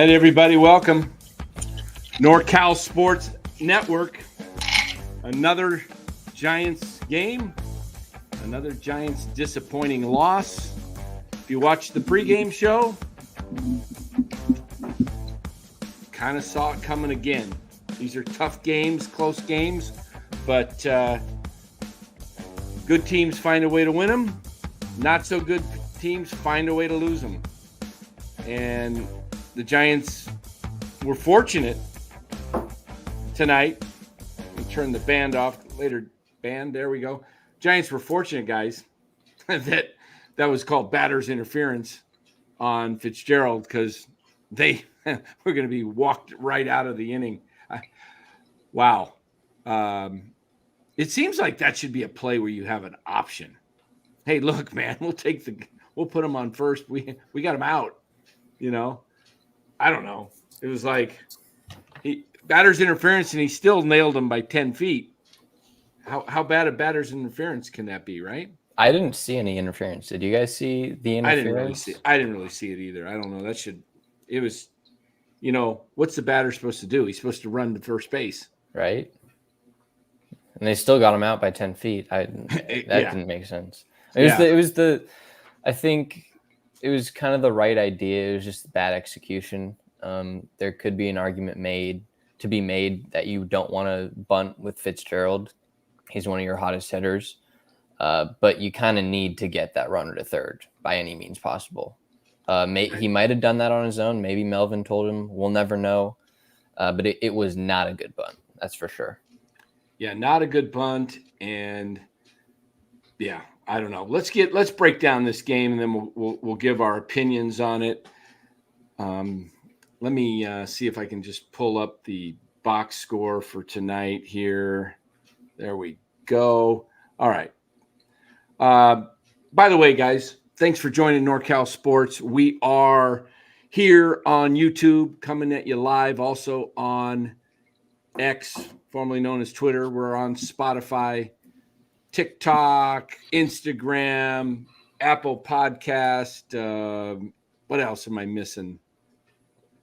right, everybody, welcome. NorCal Sports Network. Another Giants game. Another Giants disappointing loss. If you watched the pregame show, kind of saw it coming again. These are tough games, close games, but good teams find a way to win them. Not so good teams find a way to lose them. And the Giants were fortunate tonight. Let me turn the band off later. Band, there we go. Giants were fortunate, guys, that was called batter's interference on Fitzgerald, because they were going to be walked right out of the inning. Wow. It seems like that should be a play where you have an option. Hey, look, man, we'll put him on first. We got him out. I don't know. It was like batter's interference, and he still nailed him by 10 feet. How bad a batter's interference can that be, right? I didn't see any interference. Did you guys see the interference? I didn't really see it either. I don't know. It was, what's the batter supposed to do? He's supposed to run to first base. Right. And they still got him out by 10 feet. Didn't make sense. I think it was kind of the right idea. It was just bad execution. There could be an argument made that you don't want to bunt with Fitzgerald. He's one of your hottest hitters. But you kind of need to get that runner to third by any means possible. He might have done that on his own. Maybe Melvin told him. We'll never know. But it was not a good bunt. That's for sure. Yeah, not a good bunt. And yeah, I don't know. Let's break down this game, and then we'll give our opinions on it. Let me see if I can just pull up the box score for tonight here. There we go. All right. By the way, guys, thanks for joining NorCal Sports. We are here on YouTube, coming at you live, also on X, formerly known as Twitter. We're on Spotify, TikTok, Instagram, Apple Podcast. What else am I missing?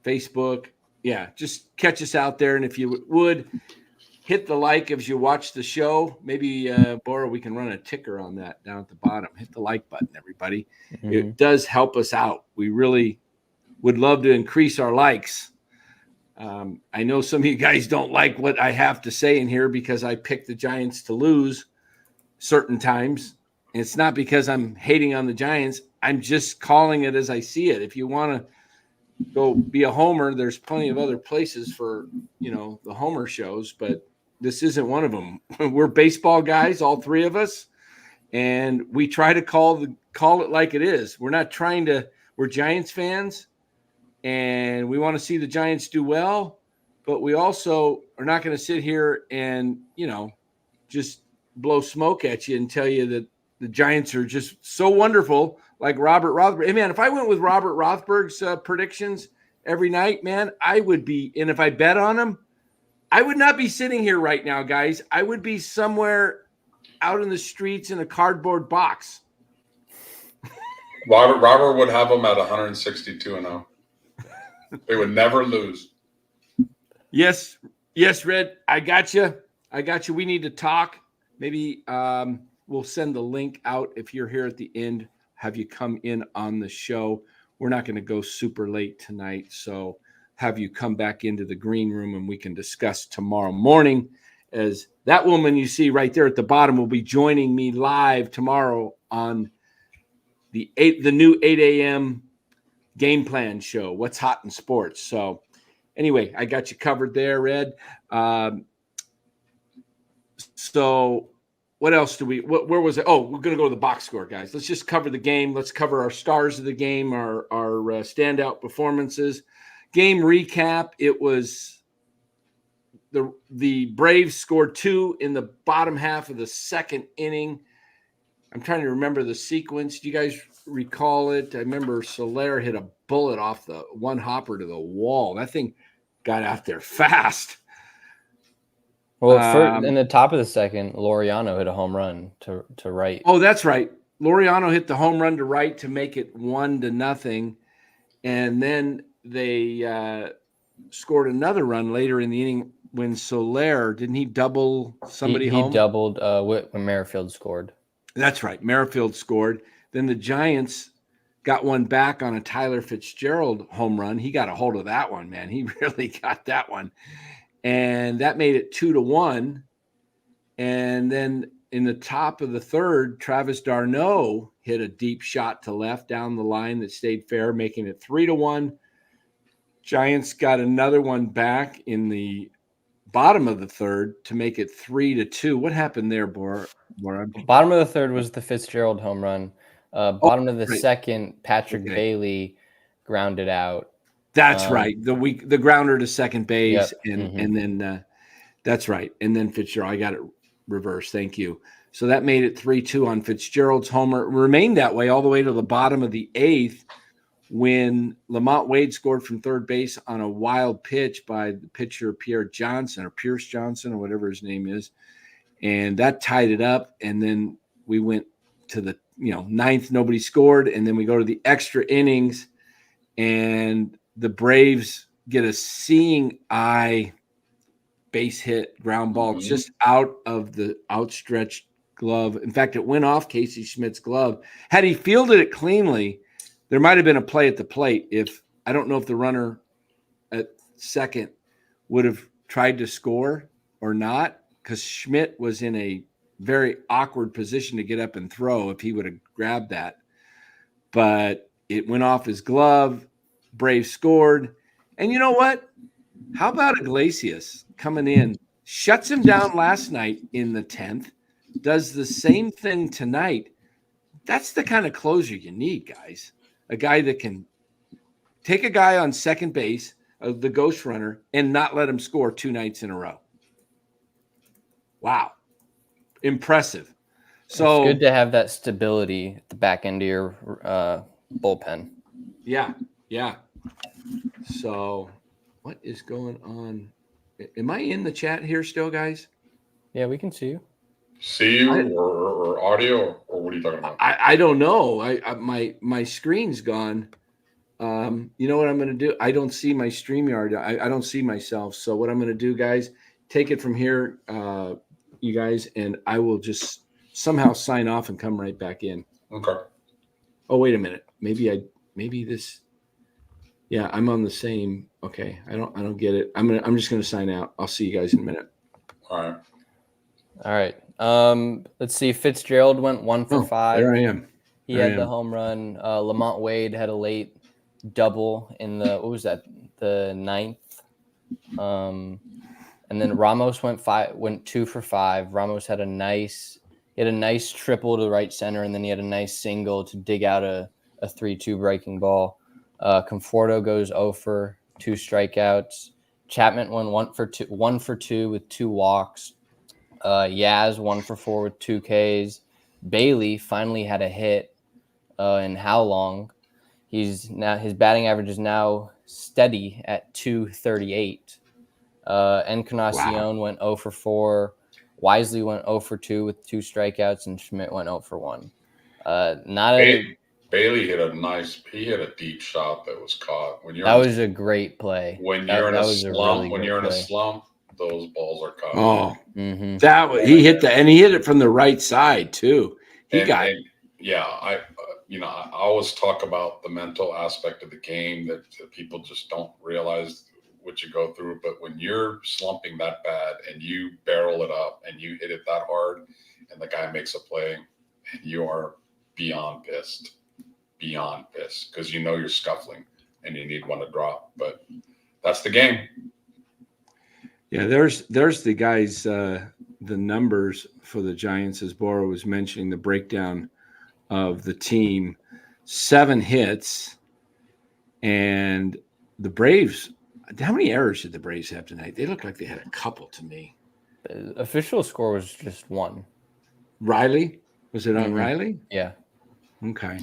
Facebook. Yeah, just catch us out there. And if you would, hit the like as you watch the show. Maybe, Bora, we can run a ticker on that down at the bottom. Hit the like button, everybody. Mm-hmm. It does help us out. We really would love to increase our likes. I know some of you guys don't like what I have to say in here because I pick the Giants to lose certain times. And it's not because I'm hating on the Giants. I'm just calling it as I see it. If you want to go be a homer, there's plenty of other places for, the homer shows, but this isn't one of them. We're baseball guys, all three of us, and we try to call it like it is. We're Giants fans, and we want to see the Giants do well, but we also are not going to sit here and, just blow smoke at you and tell you that the Giants are just so wonderful, like Robert Rothberg. Hey, man, if I went with Robert Rothberg's predictions every night, man, I would be – and if I bet on them, I would not be sitting here right now, guys. I would be somewhere out in the streets in a cardboard box. Robert would have them at 162-0. They would never lose. Yes, Red. I got you. We need to talk. Maybe we'll send the link out if you're here at the end. Have you come in on the show? We're not going to go super late tonight, so have you come back into the green room and we can discuss tomorrow morning, as that woman you see right there at the bottom will be joining me live tomorrow on the new 8 a.m. game plan show, What's Hot in Sports. So anyway, I got you covered there, Red. So what else where was it? Oh, we're going to go to the box score, guys. Let's just cover the game. Let's cover our stars of the game, our standout performances. Game recap. It was the Braves scored 2 in the bottom half of the second inning. I'm trying to remember the sequence. Do you guys recall it? I remember Soler hit a bullet off the one hopper to the wall. That thing got out there fast. Well, in the top of the second, Laureano hit a home run to right. Oh, that's right. Laureano hit the home run to right to make it 1-0. And then they scored another run later in the inning when Soler, didn't he double somebody home? He doubled when Merrifield scored. That's right. Merrifield scored. Then the Giants got one back on a Tyler Fitzgerald home run. He got a hold of that one, man. He really got that one. And that made it 2-1. And then in the top of the third, Travis d'Arnaud hit a deep shot to left down the line that stayed fair, making it 3-1. Giants got another one back in the bottom of the third to make it 3-2. What happened there, Bora? Bottom of the third was the Fitzgerald home run. Bottom of the second, Patrick Bailey grounded out. That's right. The grounder to second base, yep. and then that's right. And then Fitzgerald, I got it reversed. Thank you. So that made it 3-2 on Fitzgerald's homer. It remained that way all the way to the bottom of the eighth when Lamont Wade scored from third base on a wild pitch by the pitcher Pierce Johnson or whatever his name is. And that tied it up. And then we went to the ninth, nobody scored. And then we go to the extra innings, and the Braves get a seeing eye base hit ground ball just out of the outstretched glove. In fact, it went off Casey Schmidt's glove. Had he fielded it cleanly, there might have been a play at the plate. I don't know if the runner at second would have tried to score or not, because Schmidt was in a very awkward position to get up and throw if he would have grabbed that. But it went off his glove. Braves scored. And you know what? How about Iglesias coming in, shuts him down last night in the 10th, does the same thing tonight. That's the kind of closer you need, guys. A guy that can take a guy on second base, the ghost runner, and not let him score 2 nights in a row. Wow. Impressive. So it's good to have that stability at the back end of your bullpen. Yeah. So what is going on? Am I in the chat here still, guys? Yeah, we can see you. See you or audio, or what are you talking about? I don't know. My screen's gone. You know what I'm going to do? I don't see my StreamYard. I don't see myself. So what I'm going to do, guys, take it from here, you guys, and I will just somehow sign off and come right back in. Okay. Oh, wait a minute. Maybe this. Yeah, I'm on the same. Okay, I don't get it. I'm just going to sign out. I'll see you guys in a minute. All right. Let's see. Fitzgerald went 1 for 5. There I am. He had the home run. Lamont Wade had a late double in the the 9th. And then Ramos went 2 for 5. Ramos had a nice triple to right center, and then he had a nice single to dig out a 3-2 breaking ball. Conforto goes 0 for 2 strikeouts. Chapman went 1 for 2 with 2 walks. Yaz 1 for 4 with 2 Ks. Bailey finally had a hit. In how long? His batting average is now steady at .238. Encarnacion went 0 for 4. Wisely went 0 for 2 with 2 strikeouts, and Schmidt went 0 for 1. Bailey hit a deep shot that was caught. That was a great play. When you're in a slump, those balls are caught. Oh, he hit he hit it from the right side too. I always talk about the mental aspect of the game that people just don't realize what you go through. But when you're slumping that bad and you barrel it up and you hit it that hard, and the guy makes a play, and you are beyond pissed because you're scuffling and you need one to drop. But that's the game. Yeah, there's the guys, the numbers for the Giants, as Bora was mentioning, the breakdown of the team. 7 hits, and the Braves, how many errors did the Braves have tonight? They looked like they had a couple to me. The official score was just 1. Riley? Was it on Riley? Yeah. Okay.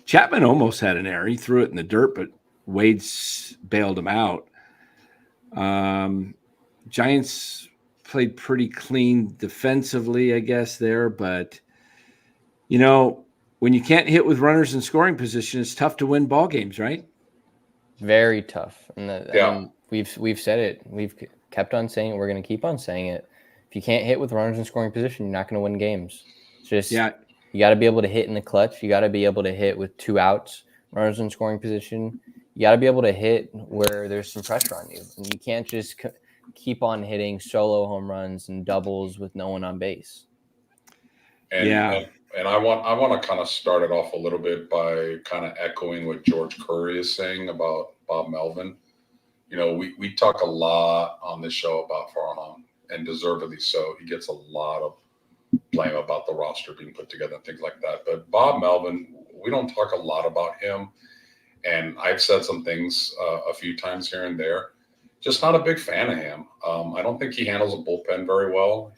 Chapman almost had an error. He threw it in the dirt, but Wade bailed him out. Giants played pretty clean defensively, I guess, there. But, when you can't hit with runners in scoring position, it's tough to win ball games, right? Very tough. And I mean, we've said it. We've kept on saying it. We're going to keep on saying it. If you can't hit with runners in scoring position, you're not going to win games. It's just you got to be able to hit in the clutch. You got to be able to hit with 2 outs, runners in scoring position. You got to be able to hit where there's some pressure on you. And you can't just keep on hitting solo home runs and doubles with no one on base. And I want to kind of start it off a little bit by kind of echoing what George Curry is saying about Bob Melvin. You know, we talk a lot on this show about Farhan, and deservedly so. He gets a lot of blame about the roster being put together and things like that. But Bob Melvin, we don't talk a lot about him. And I've said some things a few times here and there. Just not a big fan of him. I don't think he handles a bullpen very well.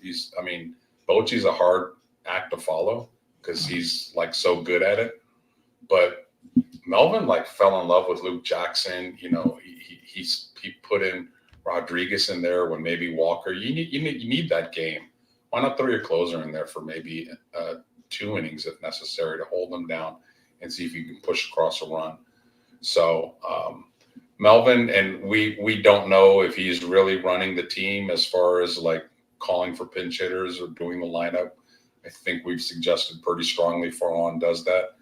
Bochy's a hard act to follow because he's like so good at it. But Melvin like fell in love with Luke Jackson. You know, he put in Rodriguez in there when maybe Walker. You need that game. Why not throw your closer in there for maybe 2 innings if necessary to hold them down and see if you can push across a run. So Melvin, and we don't know if he's really running the team as far as like calling for pinch hitters or doing the lineup. I think we've suggested pretty strongly Farhan does that.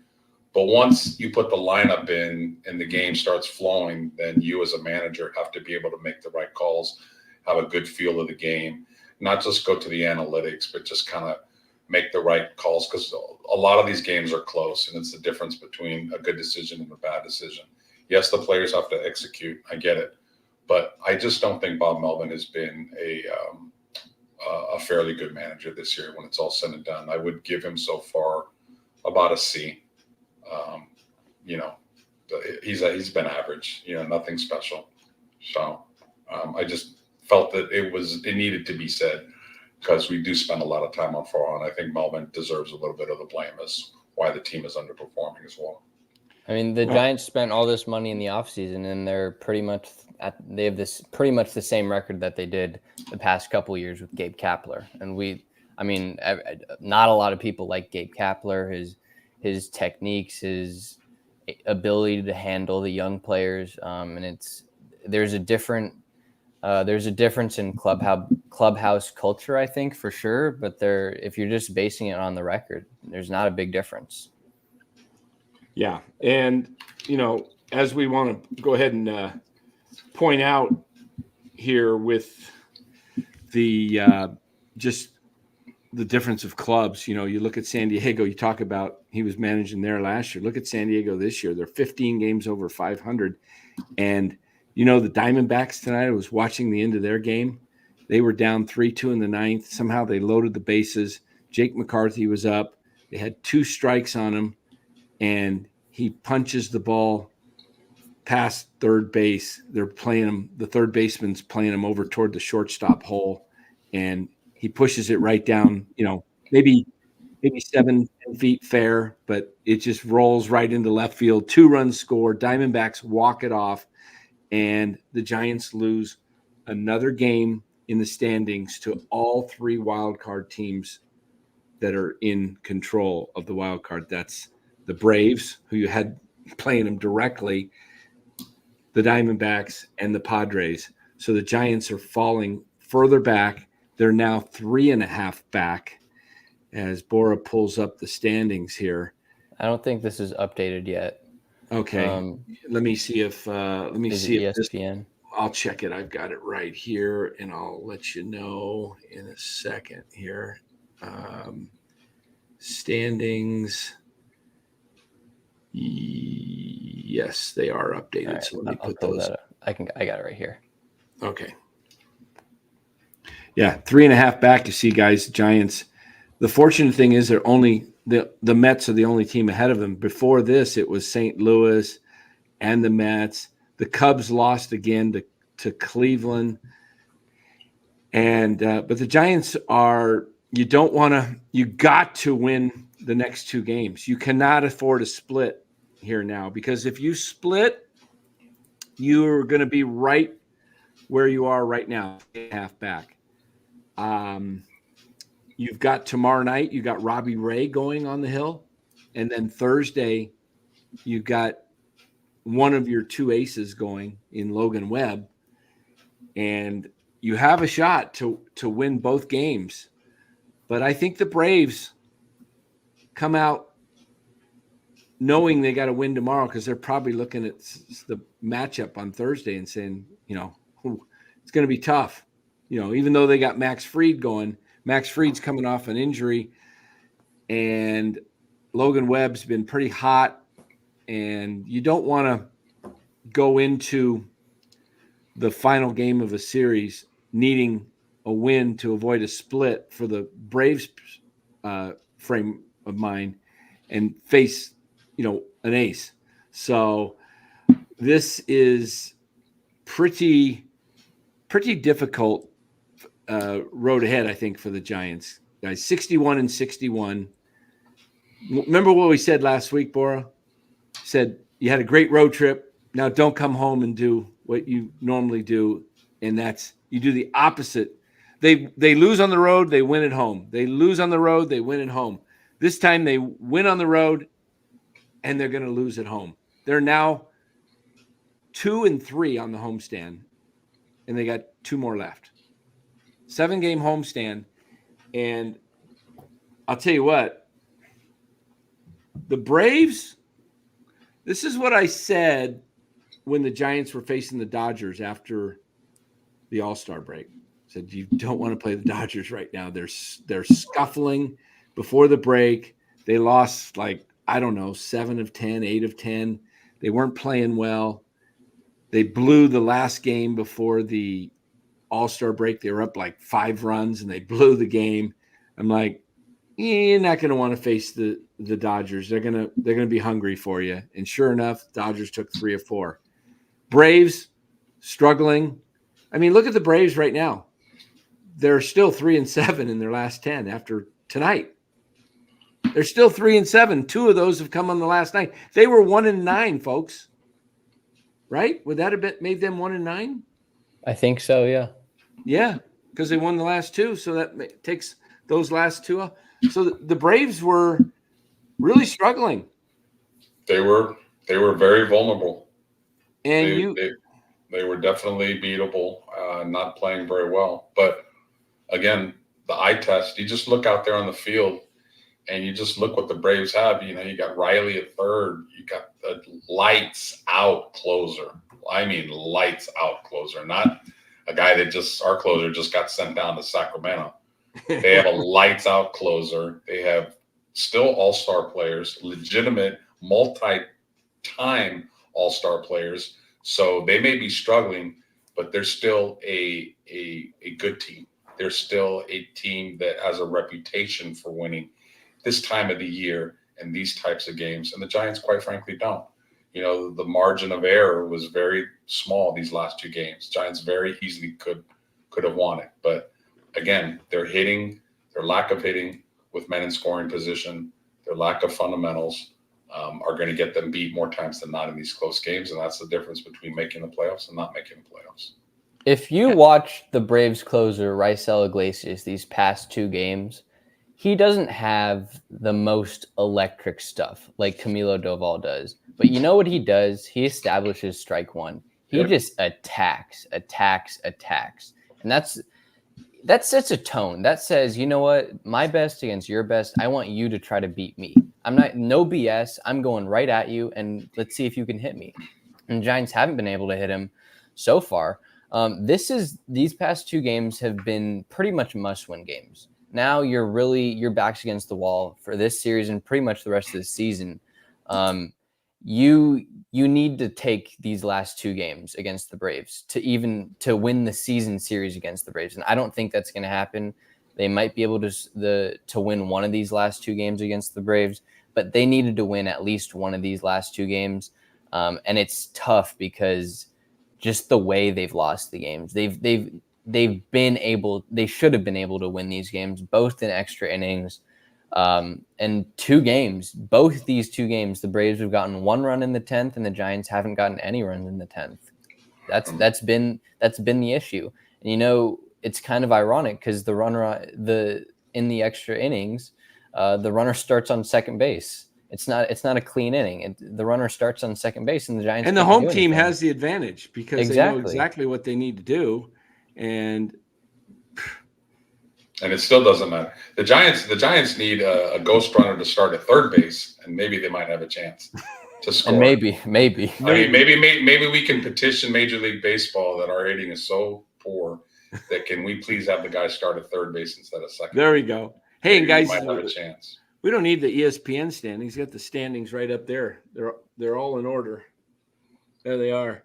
But once you put the lineup in and the game starts flowing, then you as a manager have to be able to make the right calls, have a good feel of the game, not just go to the analytics, but just kind of make the right calls, because a lot of these games are close, and it's the difference between a good decision and a bad decision. Yes, the players have to execute. I get it. But I just don't think Bob Melvin has been a fairly good manager this year when it's all said and done. I would give him so far about a C. You know, he's been average, you know, nothing special. So I just felt that it needed to be said, because we do spend a lot of time on Farhan. I think Melvin deserves a little bit of the blame as why the team is underperforming as well. I mean, the Giants spent all this money in the offseason, and they're pretty much pretty much the same record that they did the past couple of years with Gabe Kapler. And not a lot of people like Gabe Kapler, his techniques, his ability to handle the young players, and there's a difference in clubhouse culture, I think, for sure. But if you're just basing it on the record, there's not a big difference. Yeah. And, you know, as we want to go ahead and point out here with the just the difference of clubs, you know, you look at San Diego, you talk about he was managing there last year. Look at San Diego this year. They're 15 games over 500. And, you know, the Diamondbacks tonight, I was watching the end of their game. They were down 3-2 in the ninth. Somehow they loaded the bases. Jake McCarthy was up. They had 2 strikes on him, and he punches the ball past third base. They're playing him. The third baseman's playing him over toward the shortstop hole, and he pushes it right down, you know, maybe 7 feet fair, but it just rolls right into left field. 2 runs score. Diamondbacks walk it off, and the Giants lose another game in the standings to all 3 wild card teams that are in control of the wild card. That's the Braves, who you had playing them directly, the Diamondbacks, and the Padres. So the Giants are falling further back. They're now 3.5 back as Bora pulls up the standings here. I don't think this is updated yet. Okay. Let me see if ESPN. I'll check it. I've got it right here, and I'll let you know in a second here. Standings. Yes, they are updated. Right, so let me put those. I got it right here. Okay. Yeah, 3.5 back. You see, guys, Giants. The fortunate thing is they're only the Mets are the only team ahead of them. Before this, it was St. Louis and the Mets. The Cubs lost again to Cleveland, and but the Giants are. You got to win the next 2 games. You cannot afford a split here now, because if you split, you're going to be right where you are right now, half back. You've got tomorrow night, you got Robbie Ray going on the hill. And then Thursday, you've got one of your two aces going in Logan Webb, and you have a shot to win both games. But I think the Braves come out knowing they got to win tomorrow because they're probably looking at the matchup on Thursday and saying, it's going to be tough. Even though they got Max Fried going, Max Fried's coming off an injury, and Logan Webb's been pretty hot, and you don't want to go into the final game of a series needing a win to avoid a split for the Braves frame of mind and face, an ace. So this is pretty difficult road ahead, I think, for the Giants. Guys, 61-61. Remember what we said last week, Bora? Said you had a great road trip. Now don't come home and do what you normally do, and that's you do the opposite. They lose on the road, they win at home. They lose on the road, they win at home. This time they win on the road, and they're going to lose at home. They're now 2-3 on the homestand, and they got 2 more left. 7-game homestand, and I'll tell you what, the Braves, this is what I said when the Giants were facing the Dodgers after the All-Star break. I said, you don't want to play the Dodgers right now. They're scuffling before the break. They lost 7 of 10, 8 of 10. They weren't playing well. They blew the last game before the All-Star break. They were up 5 runs, and they blew the game. I'm like, you're not going to want to face the Dodgers. They're gonna be hungry for you. And sure enough, Dodgers took 3 of 4. Braves struggling. I mean, look at the Braves right now. They're still 3-7 in their last 10 after tonight. They're still 3-7. 2 of those have come on the last night. They were 1-9, folks. Right? Would that have made them 1-9? I think so. Yeah. Yeah, because they won the last 2, so that takes those last 2 off. So the Braves were really struggling. They were very vulnerable, and they were definitely beatable. Not playing very well, but again, the eye test. You just look out there on the field, and you just look what the Braves have. You got Riley at third. You got the lights out closer. I mean, lights out closer, not a guy that our closer just got sent down to Sacramento. They have a lights out closer. They have still all-star players, legitimate multi-time all-star players. So they may be struggling, but they're still a good team. They're still a team that has a reputation for winning this time of the year and these types of games. And the Giants, quite frankly, don't. The margin of error was very small these last 2 games. Giants very easily could have won it. But again, their lack of hitting with men in scoring position, their lack of fundamentals are going to get them beat more times than not in these close games. And that's the difference between making the playoffs and not making the playoffs. If you watch the Braves closer, Raisel Iglesias, these past 2 games, he doesn't have the most electric stuff like Camilo Doval does. But you know what he does? He establishes strike one. He just attacks. And that sets a tone. That says, you know what? My best against your best. I want you to try to beat me. I'm not, no BS. I'm going right at you, and let's see if you can hit me. And the Giants haven't been able to hit him so far. These past 2 games have been pretty much must-win games. Now your back's against the wall for this series and pretty much the rest of the season. You need to take these last 2 games against the Braves to win the season series against the Braves. And I don't think that's going to happen. They might be able to win one of these last 2 games against the Braves, but they needed to win at least one of these last 2 games. And it's tough because just the way they've lost the games, they should have been able to win these games, both in extra innings. And 2 games, both these 2 games, the Braves have gotten 1 run in the 10th, and the Giants haven't gotten any runs in the 10th. That's been the issue. And it's kind of ironic because the runner in the extra innings, the runner starts on second base It's not a clean inning. The runner starts on second base, and the Giants and the can't home do team anything. has the advantage because they know exactly what they need to do, and it still doesn't matter. The Giants need a ghost runner to start at third base, and maybe they might have a chance to score. And maybe. I mean, maybe we can petition Major League Baseball that our rating is so poor that can we please have the guy start at third base instead of second. There we go. Hey, and guys, might have a chance. We don't need the ESPN standings. You got the standings right up there. They're all in order. There they are.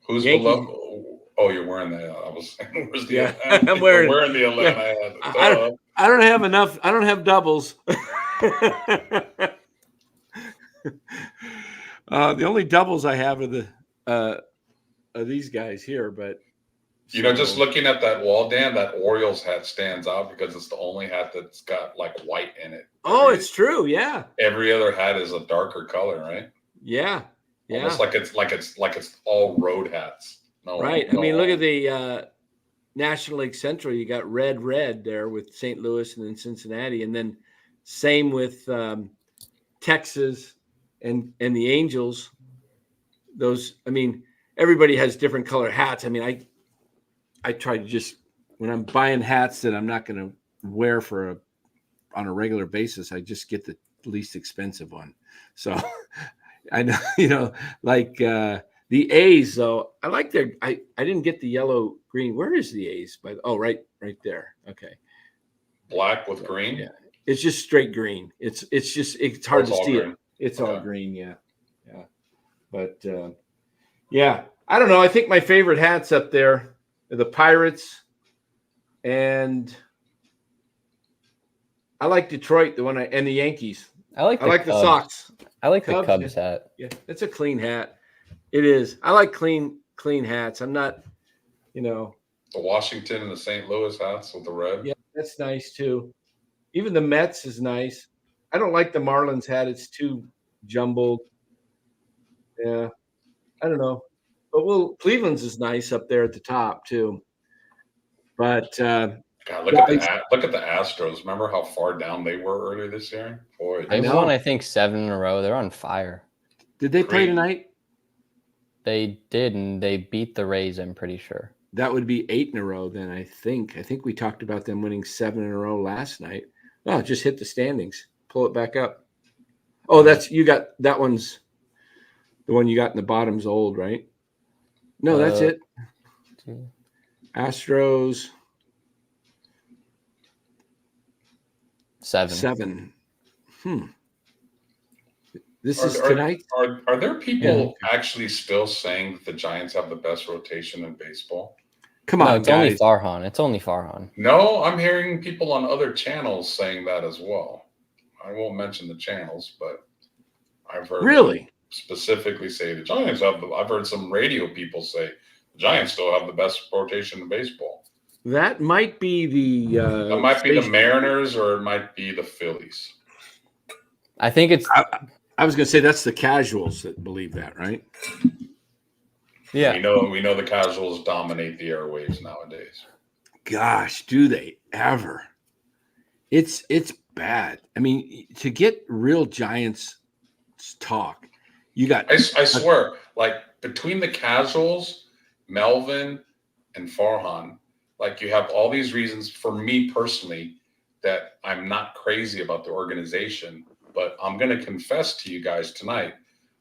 Who's below? Oh, you're wearing the. I was. Where's the? Yeah, I'm wearing the 11. Yeah. I don't have enough. I don't have doubles. The only doubles I have are these guys here, but. Just looking at that wall, Dan, that Orioles hat stands out because it's the only hat that's got like white in it. Oh, it's true. Yeah. Every other hat is a darker color, right? Yeah. Yeah. Almost like it's all road hats. Right. I mean, look at the National League Central. You got red there with St. Louis and then Cincinnati, and then same with Texas and the Angels. Those. I mean, everybody has different color hats. I mean, I try to just when I'm buying hats that I'm not going to wear on a regular basis, I just get the least expensive one. So I know, like the A's though, I like their. I didn't get the yellow green. Where is the A's? Right there. Okay. Black with green. Yeah, it's just straight green. It's hard to see green. it. It's all green. Yeah. But yeah, I don't know. I think my favorite hats up there. The Pirates, and I like Detroit, and the Yankees. I like the Sox. I like the Cubs hat. Yeah, it's a clean hat. It is. I like clean hats. I'm not, The Washington and the St. Louis hats with the red. Yeah, that's nice too. Even the Mets is nice. I don't like the Marlins hat. It's too jumbled. Yeah, I don't know. But Cleveland's is nice up there at the top too. But God, look at the Astros. Remember how far down they were earlier this year? Boy, they won, I think, 7 in a row. They're on fire. Did they play tonight? They did, and they beat the Rays. I'm pretty sure that would be 8 in a row. Then I think we talked about them winning 7 in a row last night. Oh, just hit the standings. Pull it back up. Oh, you got that one's the one you got in the bottom's old, right? No, that's it. Astros 7. This is tonight. Are there people actually still saying that the Giants have the best rotation in baseball? Come on, guys. It's only Farhan. No, I'm hearing people on other channels saying that as well. I won't mention the channels, but I've heard really specifically say the Giants have I've heard some radio people say the Giants still have the best rotation in baseball. That might be the the Mariners, or it might be the Phillies. I think it's I was going to say that's the casuals that believe that, right? Yeah. We know the casuals dominate the airwaves nowadays. Gosh, do they ever? It's bad. I mean, to get real Giants talk, you got. I swear, like between the casuals, Melvin and Farhan, like you have all these reasons for me personally that I'm not crazy about the organization, but I'm going to confess to you guys tonight.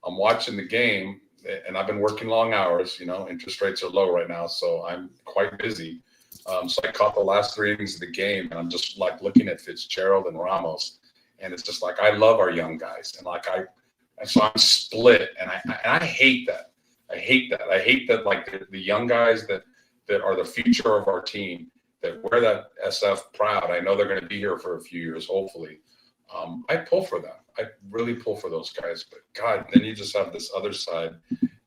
I'm watching the game and I've been working long hours, interest rates are low right now. So I'm quite busy. So I caught the last 3 innings of the game and I'm just like looking at Fitzgerald and Ramos. And it's just like, I love our young guys. And so I'm split and I hate that. I hate that like the young guys that are the future of our team that wear that SF proud. I know they're going to be here for a few years, hopefully. I pull for them. I really pull for those guys. But God, then you just have this other side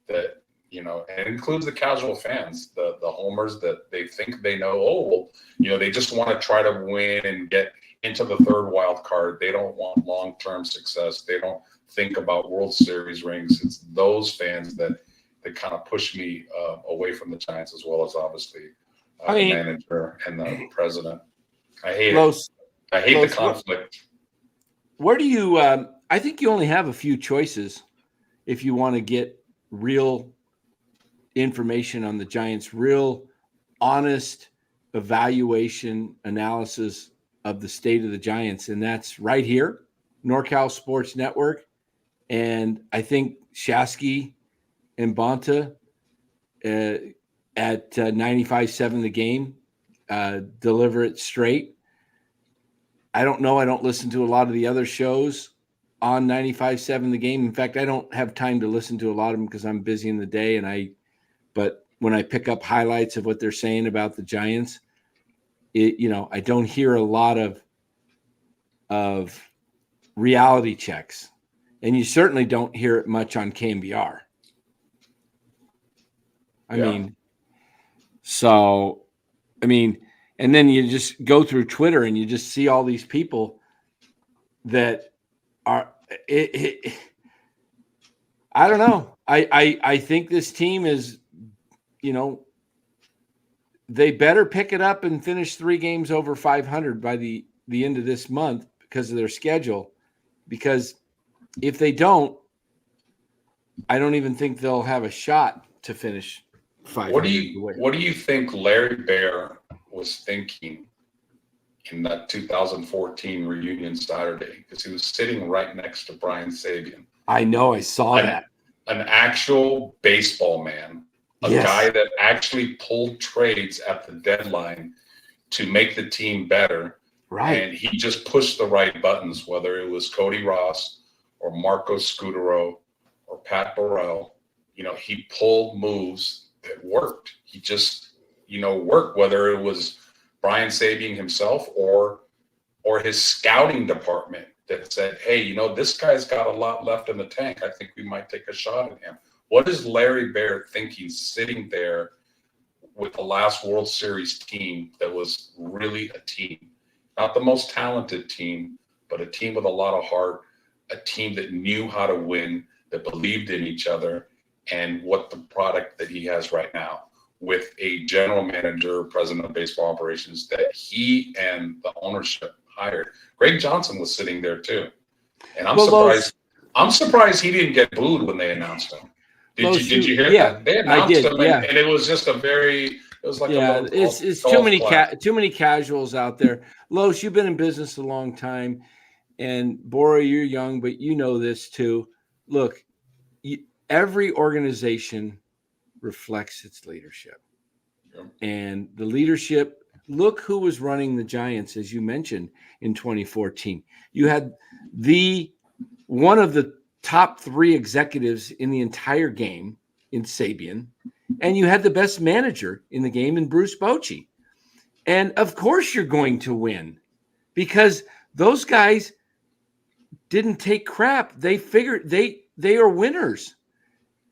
that, and it includes the casual fans, the homers that they think they know. They just want to try to win and get into the third wild card. They don't want long-term success. They don't think about World Series rings. It's those fans that kind of push me away from the Giants, as well as obviously the manager and the president. I hate it. I hate the conflict. Where do you? I I think you only have a few choices if you want to get real information on the Giants, real honest evaluation analysis of the state of the Giants. And that's right here, NorCal Sports Network. And I think Shasky and Bonta at 95.7 The Game deliver it straight. I don't know. I don't listen to a lot of the other shows on 95.7 The Game. In fact, I don't have time to listen to a lot of them because I'm busy in the day. But when I pick up highlights of what they're saying about the Giants, I don't hear a lot of reality checks, and you certainly don't hear it much on KMBR. And then you just go through Twitter and you just see all these people that are I don't know. I think this team is, they better pick it up and finish 3 games over 500 by the end of this month because of their schedule. Because if they don't, I don't even think they'll have a shot to finish 500. What do you think Larry Baer was thinking in that 2014 reunion Saturday? Because he was sitting right next to Brian Sabian. I know. I saw that. An actual baseball man, a guy that actually pulled trades at the deadline to make the team better. Right. And he just pushed the right buttons, whether it was Cody Ross or Marco Scudero or Pat Burrell. He pulled moves that worked. He just, worked, whether it was Brian Sabian himself or his scouting department that said, hey, this guy's got a lot left in the tank. I think we might take a shot at him. What is Larry Baer thinking sitting there with the last World Series team that was really a team? Not the most talented team, but a team with a lot of heart, a team that knew how to win, that believed in each other, and what the product that he has right now with a general manager, president of baseball operations that he and the ownership hired. Greg Johnson was sitting there too. And I'm surprised he didn't get booed when they announced him. Did you hear that? They announced him, and it was just it's too many casuals out there. Los, you've been in business a long time, and Bora, you're young, but you know this too. Look, every organization reflects its leadership. Yep. And the leadership, look who was running the Giants, as you mentioned, in 2014. You had one of the top 3 executives in the entire game in Sabian, and you had the best manager in the game in Bruce Bochy. And of course you're going to win because those guys didn't take crap. They figured they are winners,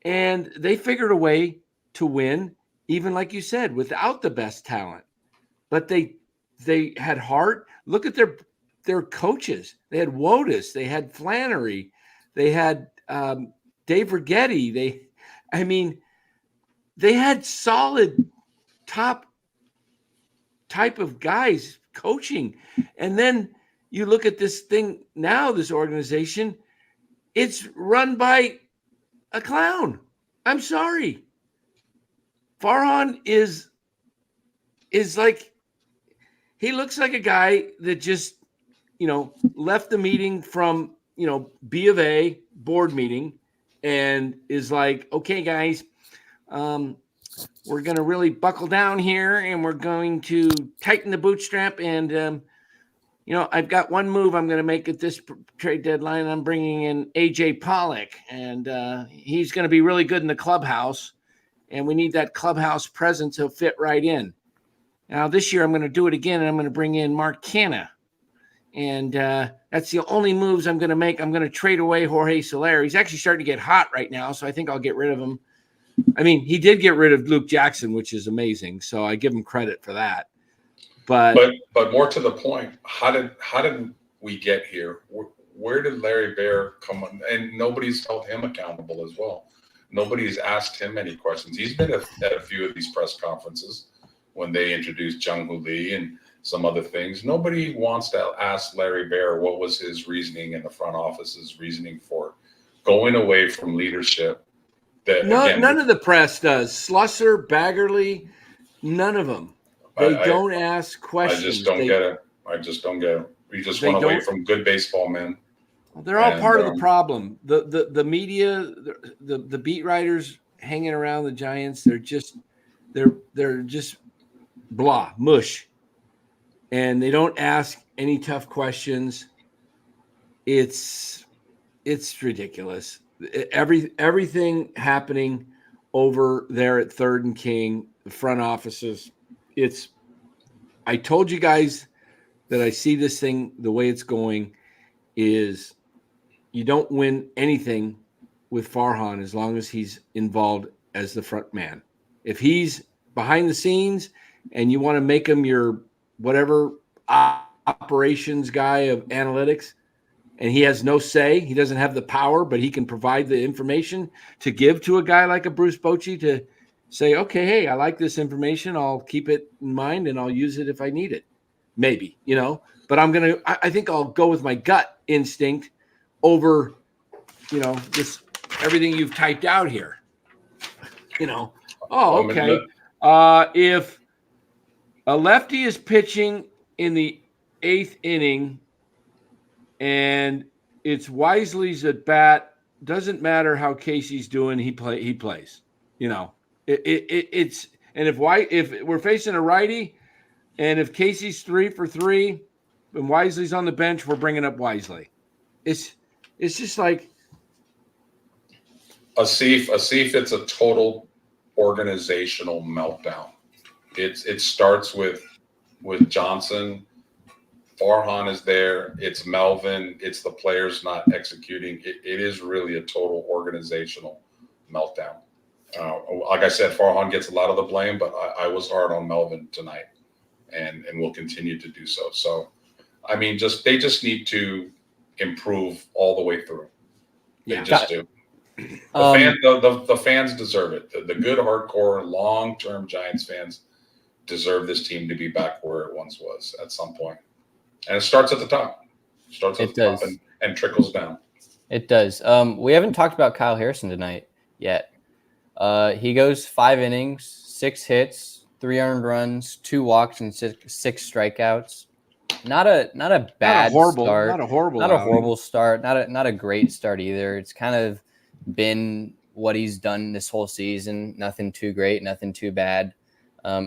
and they figured a way to win, even like you said, without the best talent. But they had heart. Look at their coaches. They had Wotus. They had Flannery. They had Dave Righetti. They had solid top type of guys coaching. And then you look at this thing now, this organization, it's run by a clown. I'm sorry. Farhan is like, he looks like a guy that just, left the meeting from, B of A board meeting and is like, okay, guys, we're going to really buckle down here and we're going to tighten the bootstrap. And, I've got one move I'm going to make at this trade deadline. I'm bringing in AJ Pollock, and he's going to be really good in the clubhouse. And we need that clubhouse presence to fit right in. Now, this year I'm going to do it again, and I'm going to bring in Mark Canha. And that's the only moves I'm going to make. I'm going to trade away Jorge Soler. He's actually starting to get hot right now, so I think I'll get rid of him. He did get rid of Luke Jackson, which is amazing, so I give him credit for that. But more to the point, how did we get here? Where did Larry Baer come on? And nobody's held him accountable as well. Nobody's asked him any questions. He's been at a few of these press conferences when they introduced Jung Hoo Lee, and some other things. Nobody wants to ask Larry Baer what was his reasoning in the front office's reasoning for going away from leadership. None of the press does. Slusser, Baggerly, none of them. They don't ask questions. I just don't get it. We just went away from good baseball men. They're all part of the problem. The media, the beat writers hanging around the Giants, they're just blah, mush. And they don't ask any tough questions. It's ridiculous. Everything happening over there at Third and King, the front offices. I told you guys that I see this thing the way it's going is you don't win anything with Farhan as long as he's involved as the front man. If he's behind the scenes and you want to make him your whatever operations guy of analytics, and he has no say, he doesn't have the power, but he can provide the information to give to a guy like a Bruce Bochy to say, okay, hey, I like this information. I'll keep it in mind and I'll use it if I need it. Maybe, but I think I'll go with my gut instinct over, this everything you've typed out here. Okay. If a lefty is pitching in the 8th inning and it's Wisely's at bat, doesn't matter how Casey's doing, he plays. It's and if we're facing a righty and if Casey's 3 for 3 and Wisely's on the bench, we're bringing up Wisely. It's just like Asif, it's a total organizational meltdown. It starts with Johnson. Farhan is there. It's Melvin. It's the players not executing. It is really a total organizational meltdown. Like I said, Farhan gets a lot of the blame, but I was hard on Melvin tonight, and will continue to do so. So, I mean, they just need to improve all the way through. They just do. The fans deserve it. The good, hardcore, long-term Giants fans deserve this team to be back where it once was at some point. And it starts at the top. Top and trickles down. It does. We haven't talked about Kyle Harrison tonight yet. He goes 5 innings, 6 hits, 3 earned runs, 2 walks, and 6 strikeouts. Not a bad start. Not a horrible start. Not a great start either. It's kind of been what he's done this whole season. Nothing too great, nothing too bad.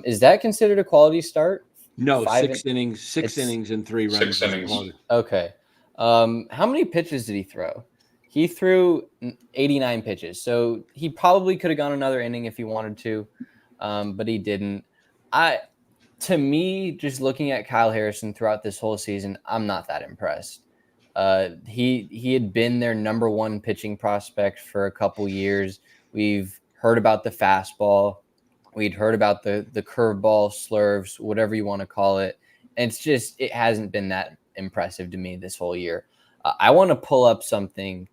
Is that considered a quality start? No, 6 innings, 6 innings and 3 runs. 6 innings. Okay. How many pitches did he throw? He threw 89 pitches, so he probably could have gone another inning if he wanted to, but he didn't. To me, just looking at Kyle Harrison throughout this whole season, I'm not that impressed. He had been their number 1 pitching prospect for a couple years. We've heard about the fastball. We'd heard about the curveball, slurves, whatever you want to call it. And it hasn't been that impressive to me this whole year. I want to pull up something.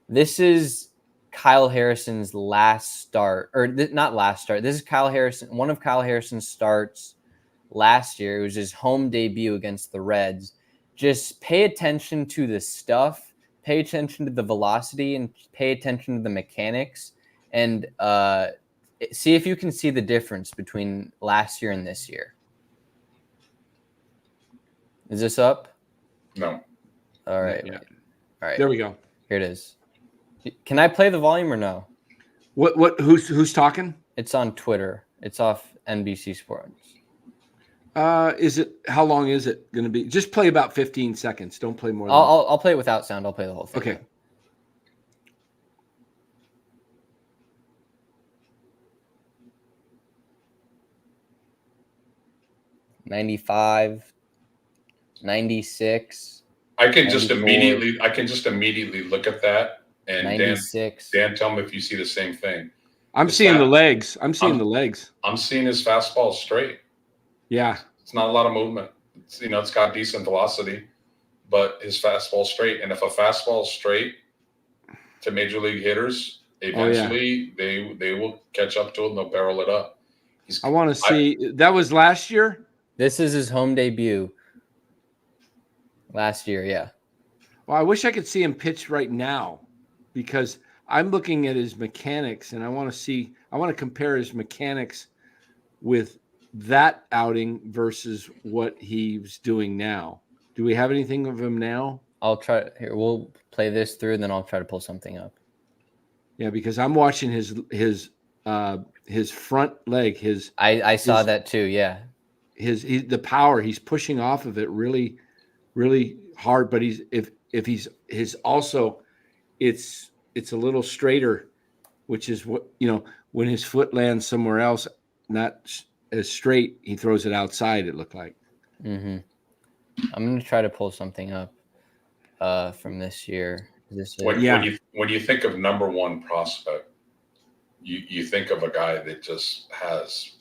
This is Kyle Harrison's last start, or not last start. This is one of Kyle Harrison's starts last year. It was his home debut against the Reds. Just pay attention to the stuff, pay attention to the velocity, and pay attention to the mechanics, and see if you can see the difference between last year and this year. Is this up? No. All right. Yeah. All right. There we go. Here it is. Can I play the volume or no? What? Who's talking? It's on Twitter. It's off NBC Sports. How long is it going to be? Just play about 15 seconds. Don't play more than I'll play it without sound. I'll play the whole thing. Okay. I can just immediately look at that and 96. Dan, tell me if you see the same thing. I'm seeing the legs. I'm seeing the legs. I'm seeing his fastball straight. Yeah. It's not a lot of movement. It's got decent velocity, but his fastball straight. And if a fastball straight to major league hitters, eventually they will catch up to it and they'll barrel it up. I want to see. That was last year? This is his home debut last year. Yeah. Well, I wish I could see him pitch right now because I'm looking at his mechanics and I want to compare his mechanics with that outing versus what he's doing now. Do we have anything of him now? I'll try here. We'll play this through and then I'll try to pull something up. Yeah, because I'm watching his front leg, I saw that too, yeah. The power, he's pushing off of it really, really hard, but it's a little straighter, which is what, when his foot lands somewhere else, not as straight, he throws it outside, it looked like. Mm-hmm. I'm going to try to pull something up from this year. When you think of number one prospect, you think of a guy that just has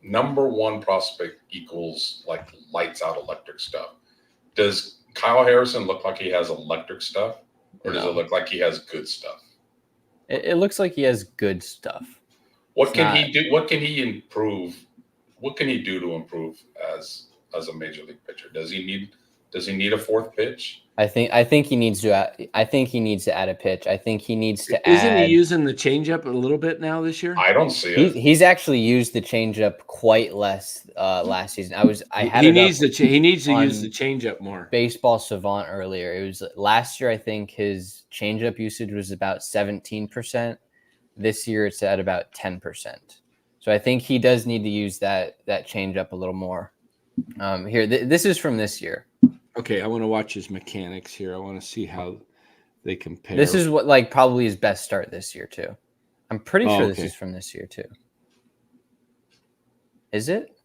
number one prospect equals like lights out electric stuff. Does Kyle Harrison look like he has electric stuff, or does it look like he has good stuff? It looks like he has good stuff. What can he do? What can he improve? What can he do to improve as a major league pitcher? Does he need a fourth pitch? I think he needs to add a pitch. I think he needs to Isn't he using the changeup a little bit now this year? I don't see it. He's actually used the changeup quite less last season. He needs to use the changeup more. Baseball Savant earlier. It was last year. I think his changeup usage was about 17%. This year it's at about 10%. So I think he does need to use that changeup a little more. Here, this is from this year. Okay, I want to watch his mechanics here. I want to see how they compare. This is what probably his best start this year too. I'm pretty sure this is from this year too. Is it?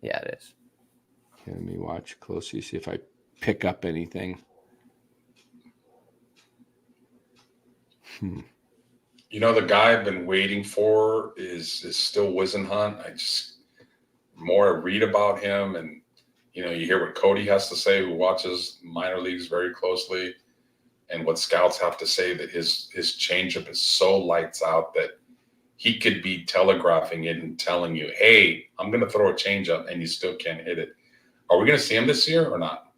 Yeah, it is. Okay, let me watch closely, see if I pick up anything. The guy I've been waiting for is still Wisenhunt. More I read about him, and you hear what Cody has to say, who watches minor leagues very closely, and what scouts have to say, that his changeup is so lights out that he could be telegraphing it and telling you, "Hey, I'm going to throw a changeup," and you still can't hit it. Are we going to see him this year or not?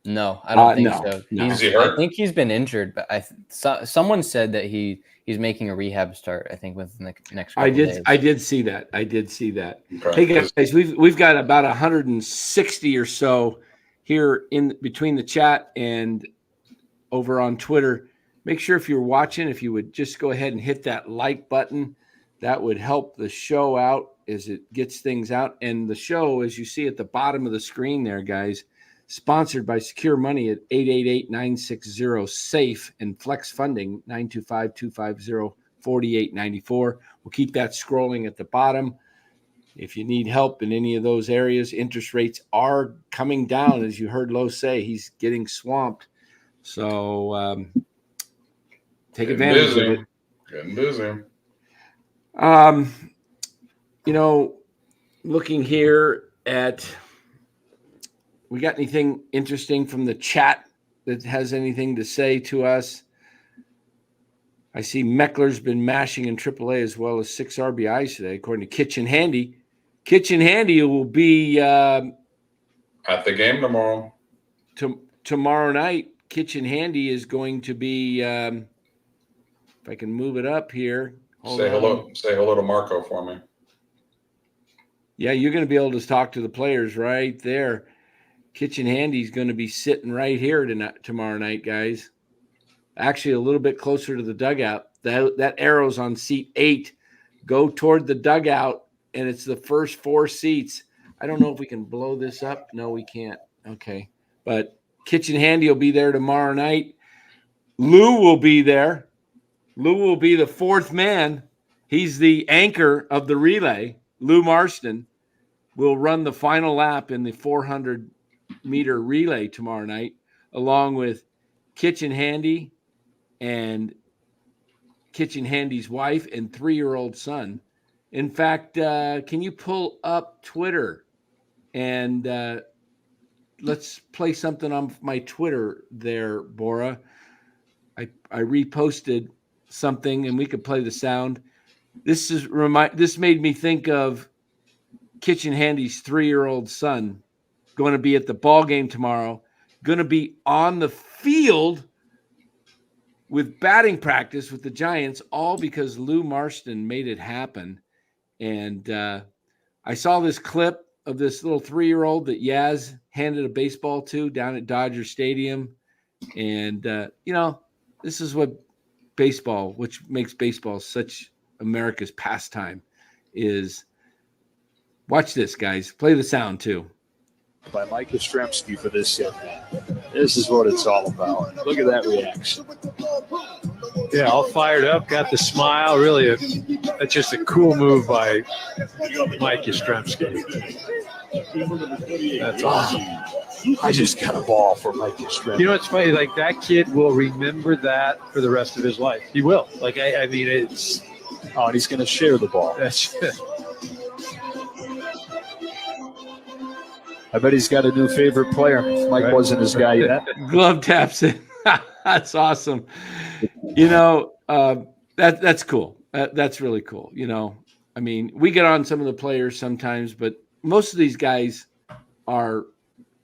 No, I don't think so. No. Is he hurt? I think he's been injured, but someone said that he's making a rehab start. I think within the next couple days. I did see that. Okay. Hey guys, we've got about 160 or so here in between the chat and over on Twitter. Make sure if you're watching, if you would just go ahead and hit that like button, that would help the show out as it gets things out. And the show, as you see at the bottom of the screen there, guys, sponsored by Secure Money at 888-960-SAFE and Flex Funding 925-250-4894. We'll keep that scrolling at the bottom. If you need help in any of those areas, interest rates are coming down. As you heard Lo say, he's getting swamped. So take advantage of it. Getting busy. Looking here at, we got anything interesting from the chat that has anything to say to us? I see Meckler's been mashing in AAA as well as 6 RBIs today, according to Kitchen Handy. Kitchen Handy will be at the game tomorrow. Tomorrow night. Kitchen Handy is going to be. If I can move it up here. Say hello to Marco for me. Yeah, you're going to be able to talk to the players right there. Kitchen Handy's going to be sitting right here tomorrow night, guys. Actually, a little bit closer to the dugout. That arrow's on seat 8. Go toward the dugout, and it's the first 4 seats. I don't know if we can blow this up. No, we can't. Okay. But Kitchen Handy will be there tomorrow night. Lou will be there. Lou will be the 4th man. He's the anchor of the relay. Lou Marston will run the final lap in the 400-meter relay tomorrow night, along with Kitchen Handy and Kitchen Handy's wife and 3-year-old son. In fact, can you pull up Twitter and let's play something on my Twitter there, Bora. I reposted something and we could play the sound. This made me think of Kitchen Handy's 3-year-old son going to be at the ball game tomorrow, going to be on the field with batting practice with the Giants, all because Lou Marston made it happen. And I saw this clip of this little 3-year-old that Yaz handed a baseball to down at Dodger Stadium. And, this is what baseball, which makes baseball such America's pastime, is. Watch this, guys. Play the sound, too. By Mike Yastrzemski for this young man. This is what it's all about. Look at that reaction. Yeah, all fired up, got the smile. Really, that's just a cool move by Mike Yastrzemski. That's awesome. I just got a ball for Mike Yastrzemski. You know, it's funny. Like, that kid will remember that for the rest of his life. He will. Like, I mean, it's. Oh, and he's going to share the ball. That's it. I bet he's got a new favorite player. Mike wasn't his guy yet. Glove taps it. That's awesome. That's cool. That's really cool. I mean, we get on some of the players sometimes, but most of these guys are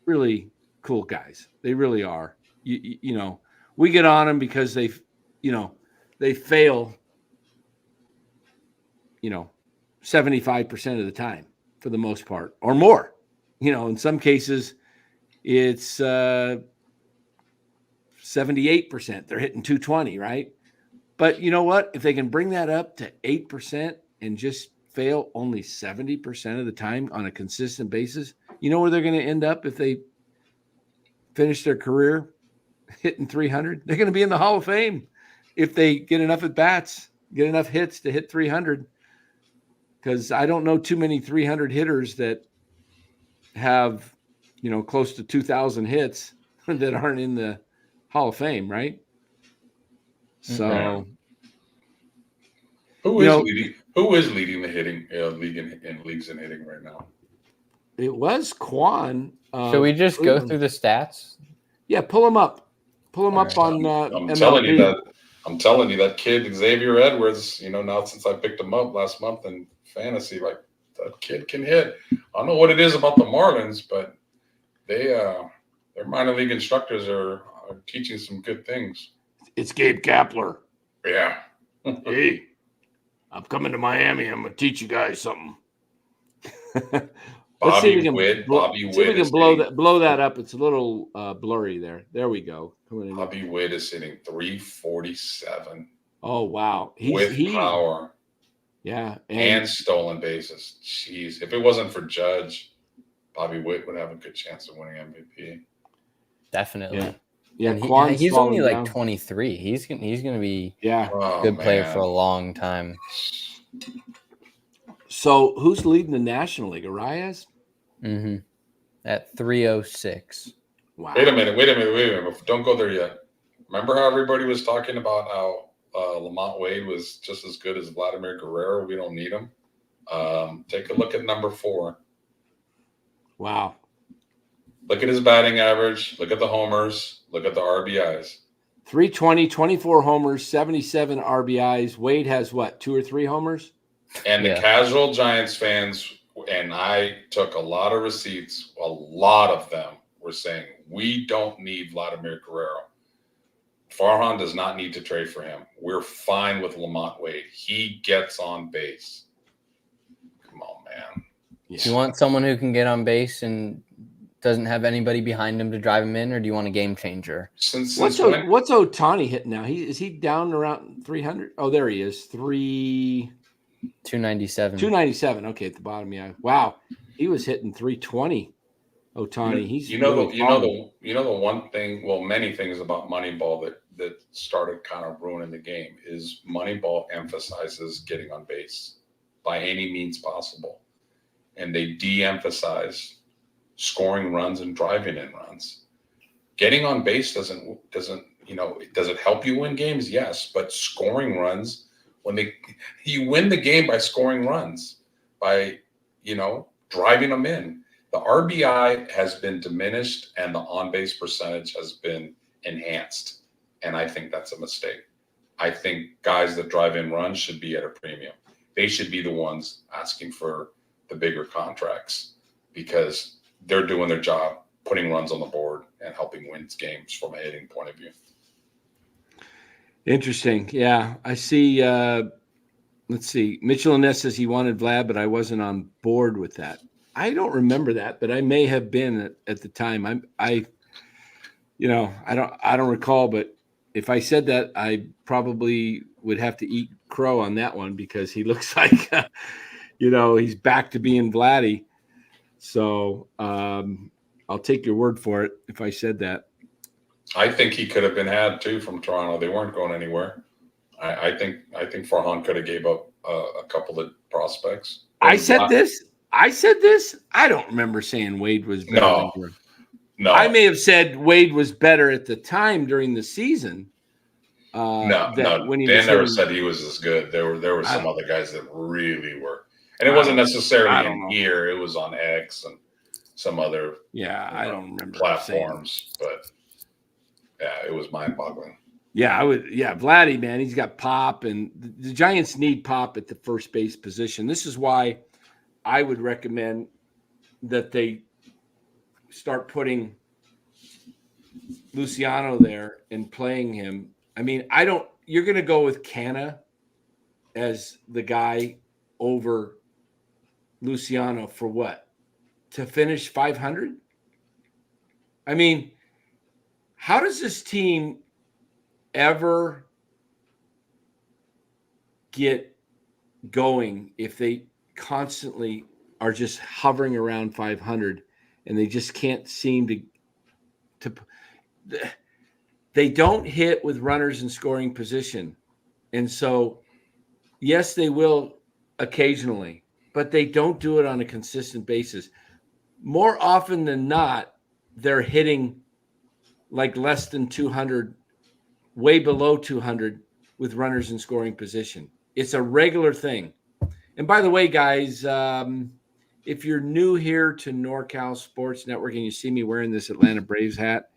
really cool guys. They really are. We get on them because they fail, 75% of the time for the most part or more. In some cases, it's 78%. They're hitting 220, right? But you know what? If they can bring that up to 8% and just fail only 70% of the time on a consistent basis, you know where they're going to end up if they finish their career hitting 300? They're going to be in the Hall of Fame if they get enough at bats, get enough hits to hit 300. Because I don't know too many 300 hitters that have, close to 2,000 hits that aren't in the Hall of Fame, right? So, who is leading the hitting league in leagues in hitting right now? It was Quan. Should we just go through the stats? Yeah, pull them up. Pull them up on. I'm telling you that kid Xavier Edwards. Now since I picked him up last month in fantasy, like, that kid can hit. I don't know what it is about the Marlins, but their minor league instructors are teaching some good things. It's Gabe Kapler. Yeah. Hey, I'm coming to Miami. I'm going to teach you guys something. Bobby Witt. See if we can blow that up. It's a little blurry there. There we go. Bobby Witt is hitting 347. Oh, wow. With power. Yeah. And stolen bases. Jeez. If it wasn't for Judge, Bobby Witt would have a good chance of winning MVP. Definitely. Yeah. He's only like 23. He's going to be a good player for a long time. So who's leading the National League? Arias? Mm-hmm. At 306. Wow. Wait a minute. Don't go there yet. Remember how everybody was talking about how Lamont Wade was just as good as Vladimir Guerrero? We don't need him. Take a look at number 4. Wow. Look at his batting average. Look at the homers. Look at the RBIs. 320, 24 homers, 77 RBIs. Wade has what, 2 or 3 homers? And the casual Giants fans, and I took a lot of receipts, a lot of them were saying, we don't need Vladimir Guerrero. Farhan does not need to trade for him. We're fine with Lamont Wade. He gets on base. Come on, man. Yeah. Do you want someone who can get on base and doesn't have anybody behind him to drive him in, or do you want a game changer? What's Ohtani hitting now? Is he down around 300? Oh, there he is. 297. 297. Okay, at the bottom. Yeah. Wow. He was hitting 320. Ohtani. He's the one thing, well, many things about Moneyball that started kind of ruining the game is Moneyball emphasizes getting on base by any means possible, and they de-emphasize scoring runs and driving in runs. Getting on base doesn't does it help you win games? Yes, but scoring runs, you win the game by scoring runs, by driving them in. The RBI has been diminished and the on-base percentage has been enhanced, and I think that's a mistake. I think guys that drive in runs should be at a premium. They should be the ones asking for the bigger contracts because they're doing their job, putting runs on the board and helping win games from a hitting point of view. Interesting. Yeah, I see. Let's see. Mitchell Ness says he wanted Vlad, but I wasn't on board with that. I don't remember that, but I may have been at the time. I don't recall, but if I said that, I probably would have to eat crow on that one because he looks like, he's back to being Vladdy. So I'll take your word for it if I said that. I think he could have been had too from Toronto. They weren't going anywhere. I think Farhan could have gave up a couple of prospects. I said this. I don't remember saying Wade was better. No. I may have said Wade was better at the time during the season. No. When Dan never said he was as good. There were some other guys that really were, and it wasn't necessarily in here. It was on X and some other I don't remember platforms, but yeah, it was mind-boggling. Yeah, Vladdy, man, he's got pop, and the Giants need pop at the first base position. This is why I would recommend that they start putting Luciano there and playing him. I mean, you're going to go with Canna as the guy over Luciano for what? To finish 500? I mean, how does this team ever get going if they constantly are just hovering around 500 and they just can't seem to they don't hit with runners in scoring position. And so, yes, they will occasionally, but they don't do it on a consistent basis. More often than not, they're hitting like less than 200, way below 200 with runners in scoring position. It's a regular thing. And by the way, guys, if you're new here to NorCal Sports Network and you see me wearing this Atlanta Braves hat,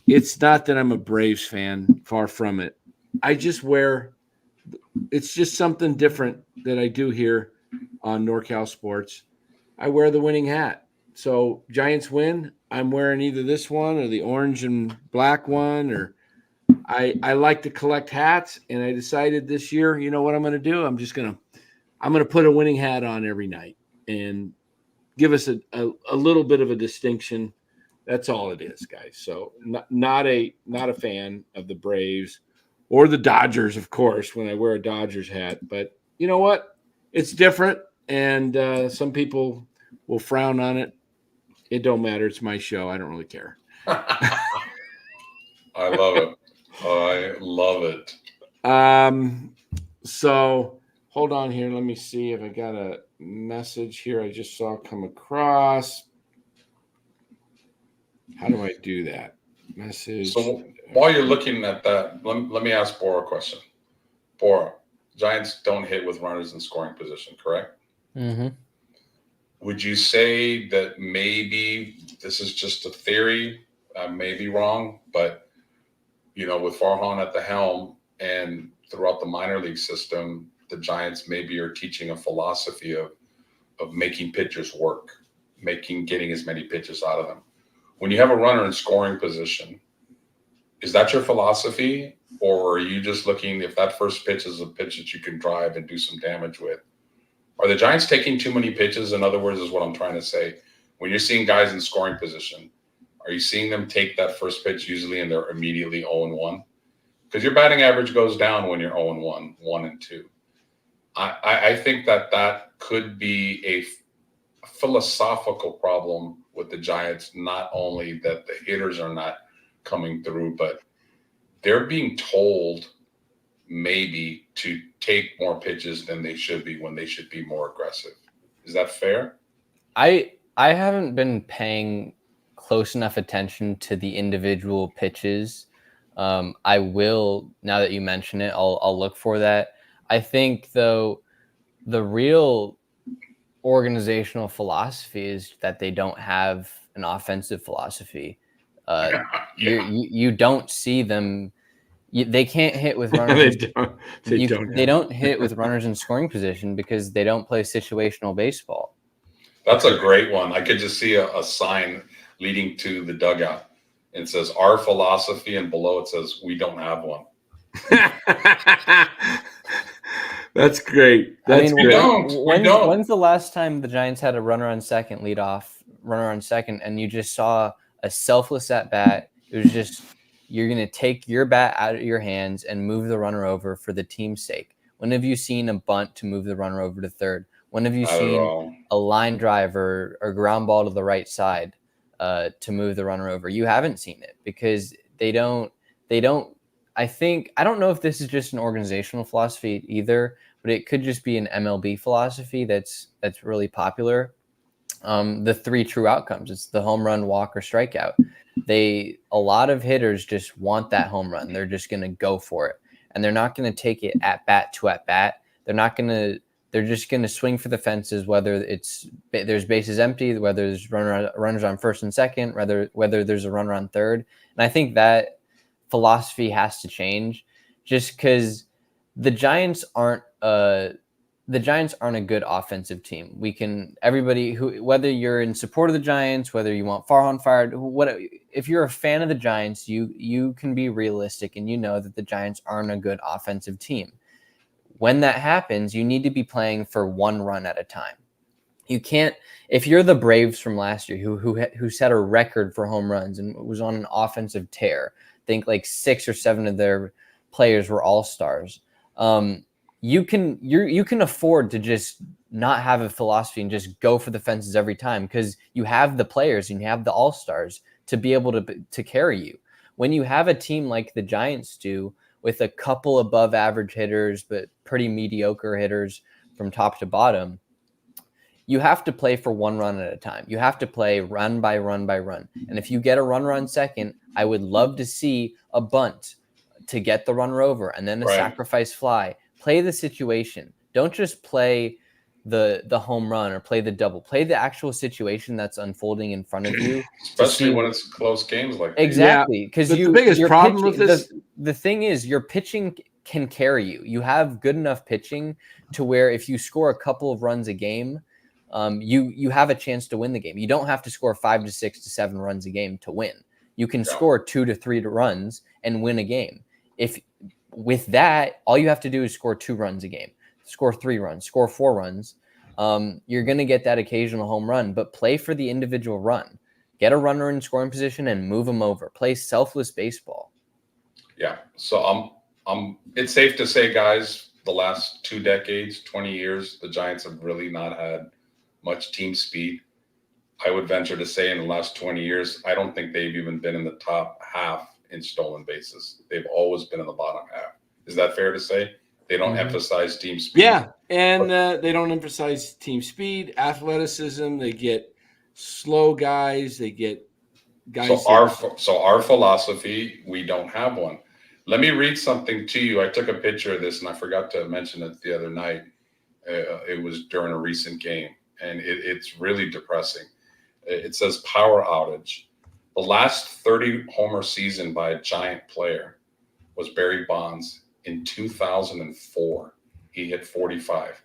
it's not that I'm a Braves fan, far from it. It's just something different that I do here on NorCal Sports. I wear the winning hat. So Giants win, I'm wearing either this one or the orange and black one, or I like to collect hats, and I decided this year, you know what I'm going to do? I'm going to put a winning hat on every night and give us a little bit of a distinction. That's all it is, guys. So not a fan of the Braves or the Dodgers, of course, when I wear a Dodgers hat. But you know what? It's different, and some people will frown on it. It don't matter. It's my show. I don't really care. I love it. I love it. So hold on here. Let me see if I got a message here I just saw come across. How do I do that? Message. So while you're looking at that, let me ask Bora a question. Bora, Giants don't hit with runners in scoring position, correct? Mm-hmm. Would you say that maybe this is just a theory? I may be wrong, but with Farhan at the helm and throughout the minor league system, the Giants maybe are teaching a philosophy of making pitchers work, getting as many pitches out of them. When you have a runner in scoring position, is that your philosophy, or are you just looking if that first pitch is a pitch that you can drive and do some damage with? Are the Giants taking too many pitches? In other words, is what I'm trying to say. When you're seeing guys in scoring position, are you seeing them take that first pitch usually and they're immediately 0-1? Because your batting average goes down when you're 0-1, 1-2. I think that could be a philosophical problem with the Giants, not only that the hitters are not coming through, but they're being told maybe to take more pitches than they should be when they should be more aggressive. Is that fair? I haven't been paying close enough attention to the individual pitches. I will, now that you mention it, I'll look for that. I think, though, the real organizational philosophy is that they don't have an offensive philosophy. You don't see them. They can't hit with runners. They don't hit with runners in scoring position because they don't play situational baseball. That's a great one. I could just see a sign leading to the dugout. It says our philosophy, and below it says we don't have one. That's great. That's We great. don't. When's the last time the Giants had a runner on second, runner on second, and you just saw a selfless at bat? It was just, you're going to take your bat out of your hands and move the runner over for the team's sake. When have you seen a bunt to move the runner over to third? When have you seen a line drive or ground ball to the right side to move the runner over? You haven't seen it because they don't. I don't know if this is just an organizational philosophy either, but it could just be an MLB philosophy that's really popular. The 3 true outcomes. It's the home run, walk, or strikeout. A lot of hitters just want that home run. They're just going to go for it. And they're not going to take it at bat to at bat. They're just going to swing for the fences, whether there's bases empty, whether there's runners on first and second, whether there's a runner on third. And I think that philosophy has to change, just because the Giants aren't a good offensive team. Everybody whether you're in support of the Giants, whether you want Farhan fired, if you're a fan of the Giants, you can be realistic and you know that the Giants aren't a good offensive team. When that happens, you need to be playing for one run at a time. You can't, if you're the Braves from last year who set a record for home runs and was on an offensive tear. I think like 6 or 7 of their players were all-stars. You can afford to just not have a philosophy and just go for the fences every time, because you have the players and you have the all-stars to be able to carry you. When you have a team like the Giants do, with a couple above average hitters but pretty mediocre hitters from top to bottom, you have to play for one run at a time. You have to play run by run by run. And if you get a runner on second, I would love to see a bunt to get the runner over and then a sacrifice fly. Play the situation. Don't just play the home run or play the double. Play the actual situation that's unfolding in front of you. Especially when it's close games like that. Exactly. Because the biggest problem with this, the thing is, your pitching can carry you. You have good enough pitching to where if you score a couple of runs a game, you have a chance to win the game. You don't have to score 5 to 6 to 7 runs a game to win. You can score 2 to 3 runs and win a game. If with that, all you have to do is score 2 runs a game, score 3 runs, score 4 runs. You're going to get that occasional home run, but play for the individual run. Get a runner in scoring position and move them over. Play selfless baseball. Yeah. So it's safe to say, guys, the last 2 decades, 20 years, the Giants have really not had much team speed. I would venture to say in the last 20 years, I don't think they've even been in the top half in stolen bases. They've always been in the bottom half. Is that fair to say? They don't emphasize team speed. Yeah, and they don't emphasize team speed, athleticism. They get slow guys. They get guys. So our philosophy, we don't have one. Let me read something to you. I took a picture of this, and I forgot to mention it the other night. It was during a recent game, and it's really depressing. It says power outage. The last 30 homer season by a Giant player was Barry Bonds in 2004. He hit 45.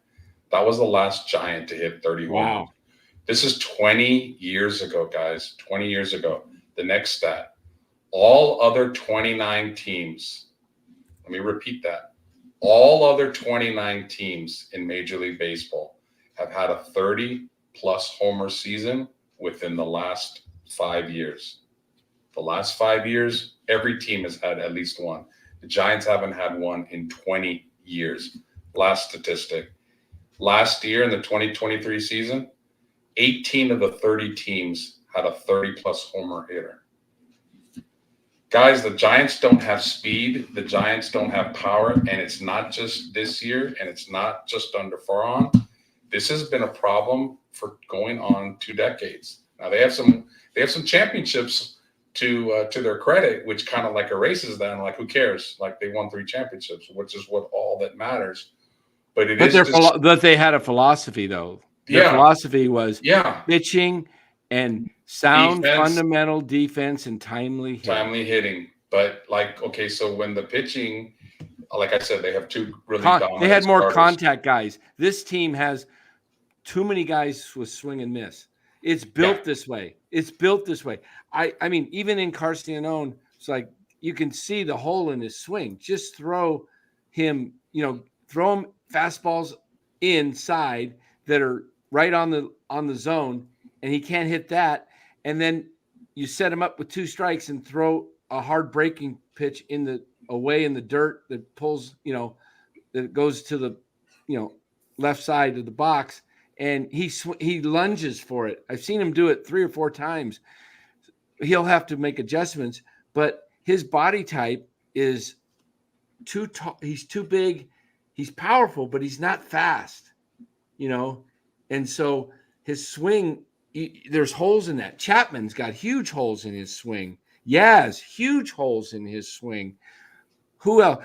That was the last Giant to hit 30 homers. Wow. This is 20 years ago, guys. 20 years ago. The next stat. All other 29 teams, let me repeat that. All other 29 teams in Major League Baseball have had a 30-plus homer season within the last 5 years. The last 5 years, every team has had at least one. The Giants haven't had one in 20 years. Last statistic. Last year in the 2023 season, 18 of the 30 teams had a 30-plus homer hitter. Guys, the Giants don't have speed. The Giants don't have power. And it's not just this year, and it's not just under Farhan. This has been a problem for going on 2 decades. Now, they have some championships to their credit, which kind of like erases them. Like, who cares? Like, they won 3 championships, which is what all that matters. But they had a philosophy, though. Their philosophy was pitching and sound fundamental defense and timely hitting. But so when the pitching, like I said, they have 2 really dominant they had more starters. contact guys. This team has too many guys with swing and miss. It's built this way. It's built this way. I mean, even in Carcianone, it's like you can see the hole in his swing. Just throw him, throw him fastballs inside that are right on the zone, and he can't hit that. And then you set him up with 2 strikes and throw a hard breaking pitch away in the dirt that pulls, that goes to the, left side of the box, and he lunges for it. I've seen him do it 3 or 4 times. He'll have to make adjustments, but his body type is too tall. He's too big. He's powerful, but he's not fast, and so his swing, there's holes in that. Chapman's got huge holes in his swing. Yaz, huge holes in his swing. Who else?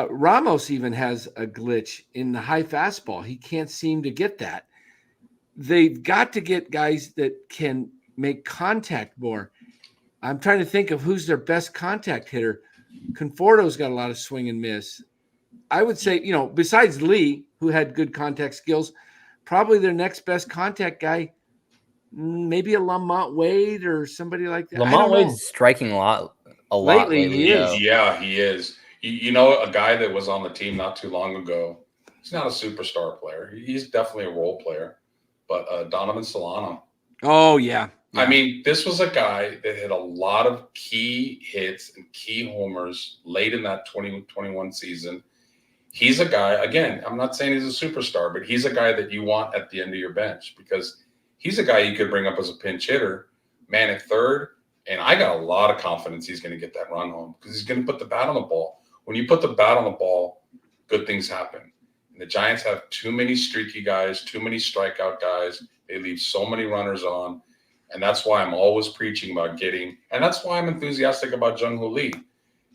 Ramos even has a glitch in the high fastball. He can't seem to get that. They've got to get guys that can make contact more. I'm trying to think of who's their best contact hitter. Conforto's got a lot of swing and miss. I would say, besides Lee, who had good contact skills, probably their next best contact guy, maybe a Lamont Wade or somebody like that. Lamont Wade's striking a lot lately. He is. Yeah, he is. A guy that was on the team not too long ago, he's not a superstar player. He's definitely a role player. But Donovan Solano. Oh, yeah. I mean, this was a guy that had a lot of key hits and key homers late in that 2021 season. He's a guy, again, I'm not saying he's a superstar, but he's a guy that you want at the end of your bench because he's a guy you could bring up as a pinch hitter, man at third, and I got a lot of confidence he's going to get that run home because he's going to put the bat on the ball. When you put the bat on the ball, good things happen. And the Giants have too many streaky guys, too many strikeout guys. They leave so many runners on. And that's why I'm always preaching about getting – and that's why I'm enthusiastic about Jung-Hoo Lee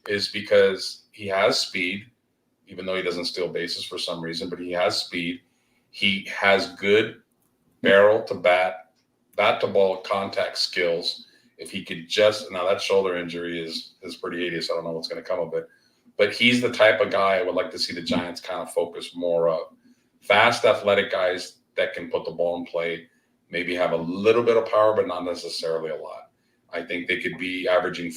is because he has speed, even though he doesn't steal bases for some reason, but he has speed. He has good barrel to bat to ball contact skills. If he could just – now that shoulder injury is pretty hideous. I don't know what's going to come of it. But he's the type of guy I would like to see the Giants kind of focus more of. Fast, athletic guys that can put the ball in play, maybe have a little bit of power, but not necessarily a lot. I think they could be averaging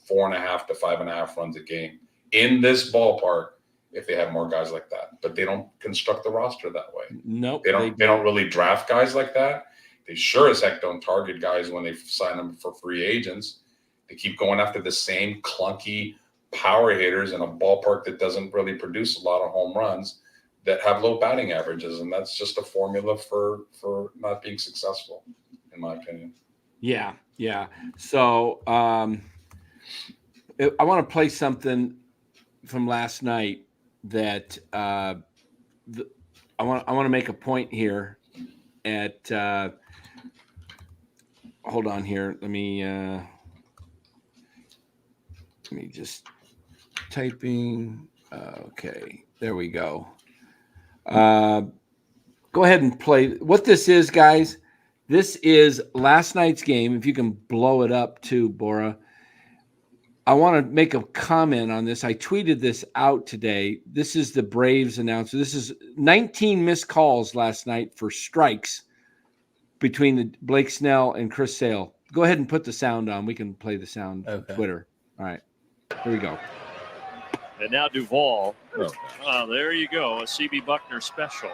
4.5 to 5.5 runs a game in this ballpark if they have more guys like that. But they don't construct the roster that way. Nope. They don't really draft guys like that. They sure as heck don't target guys when they sign them for free agents. They keep going after the same clunky power hitters in a ballpark that doesn't really produce a lot of home runs that have low batting averages. And that's just a formula for not being successful, in my opinion. Yeah. Yeah. So I want to play something from last night that I want to make a point here at hold on here. Let me just typing. Okay, there we go. Go ahead and play. What this is, guys, this is last night's game. If you can blow it up too, Bora. I want to make a comment on this. I tweeted this out today. This is the Braves announcer. This is 19 missed calls last night for strikes between the Blake Snell and Chris Sale. Go ahead and put the sound on. We can play the sound on Twitter. All right, here we go. And now Duvall. Oh, there you go. A CB Buckner special.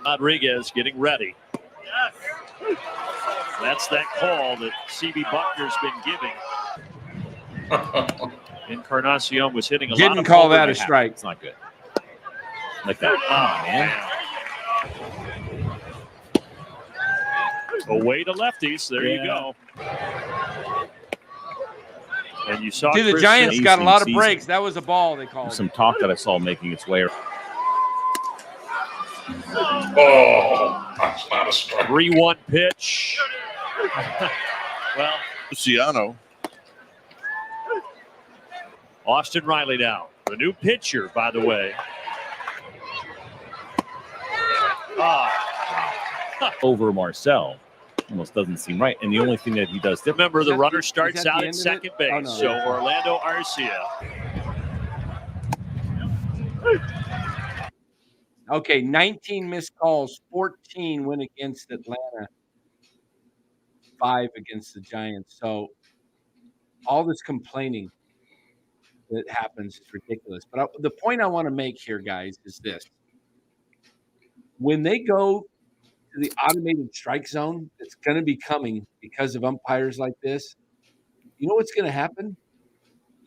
Rodriguez getting ready. Yes. That's that call that CB Buckner's been giving. Encarnacion was hitting a lot of Didn't call that a strike. It's not good. Like that. Oh, man. Away to lefties. There you go. And you saw the Giants got a lot of breaks. That was a ball they called. Some talk that I saw making its way. Oh, that's not a strike. 3-1 pitch. Well, Luciano. Austin Riley now. The new pitcher, by the way. Over Marcel. Almost doesn't seem right. And the only thing that he does different. Remember, the runner starts out at second base. Oh, no. So Orlando Arcia. Okay, 19 missed calls, 14 went against Atlanta, 5 against the Giants. So all this complaining that happens is ridiculous. But the point I want to make here, guys, is this. When they go to the automated strike zone that's going to be coming because of umpires like this, you know what's going to happen?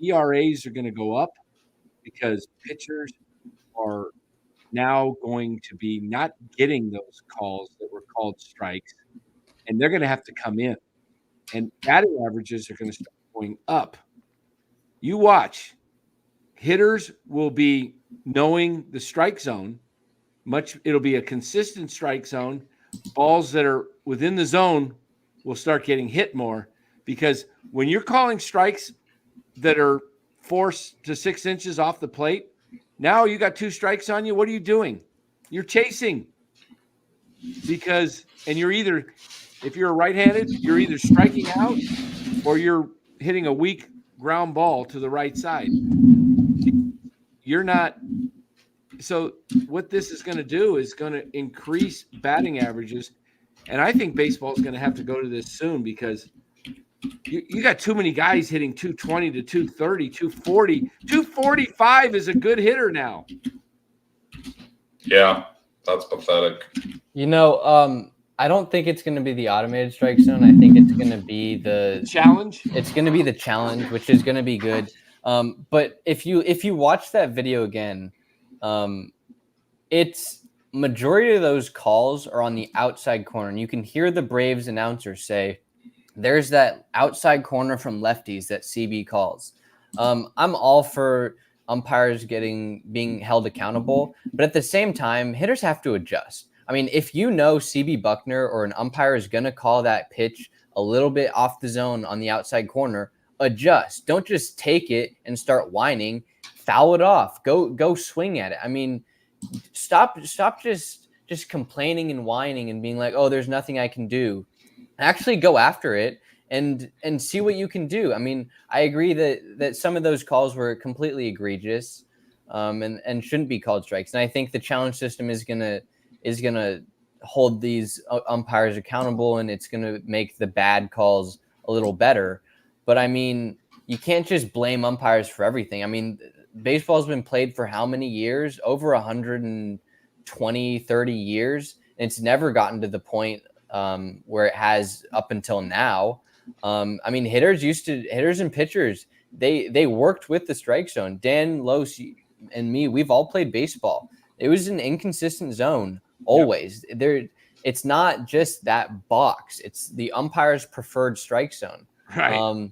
ERAs are going to go up because pitchers are now going to be not getting those calls that were called strikes, and they're going to have to come in. And batting averages are going to start going up. You watch. Hitters will be knowing the strike zone. It'll be a consistent strike zone. Balls that are within the zone will start getting hit more because when you're calling strikes that are 4 to 6 inches off the plate, now you got 2 strikes on you. What are you doing? You're chasing and you're either, if you're right-handed, you're either striking out or you're hitting a weak ground ball to the right side. You're not. So what this is going to do is going to increase batting averages. And I think baseball is going to have to go to this soon because you got too many guys hitting 220 to 230, 240. 245 is a good hitter now. Yeah, that's pathetic. I don't think it's going to be the automated strike zone. I think it's going to be the challenge. It's going to be the challenge, which is going to be good. But if you watch that video again, it's majority of those calls are on the outside corner. And you can hear the Braves announcer say, there's that outside corner from lefties that CB calls. I'm all for umpires being held accountable, but at the same time, hitters have to adjust. I mean, if you know CB Buckner or an umpire is going to call that pitch a little bit off the zone on the outside corner, adjust. Don't just take it and start whining. Foul it off. Go swing at it. I mean, stop just complaining and whining and being like, oh, there's nothing I can do. Actually go after it and see what you can do. I mean, I agree that some of those calls were completely egregious and shouldn't be called strikes. And I think the challenge system is gonna hold these umpires accountable, and it's gonna make the bad calls a little better. But I mean, you can't just blame umpires for everything. I mean, baseball's been played for how many years? Over 120, 30 years. And it's never gotten to the point where it has up until now. I mean, hitters and pitchers, they worked with the strike zone. Dan, Los, and me, we've all played baseball. It was an inconsistent zone always. Yep. It's not just that box. It's the umpire's preferred strike zone. Right.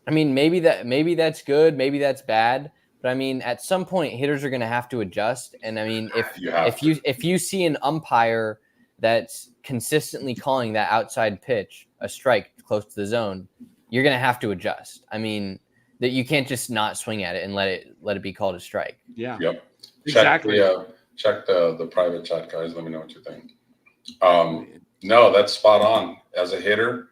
I mean, maybe that's good, maybe that's bad. But I mean, at some point, hitters are going to have to adjust. And I mean, if you see an umpire that's consistently calling that outside pitch a strike close to the zone, you're going to have to adjust. I mean, that you can't just not swing at it and let it be called a strike. Yeah. Yep. Exactly. Check the private chat, guys. Let me know what you think. No, that's spot on. As a hitter,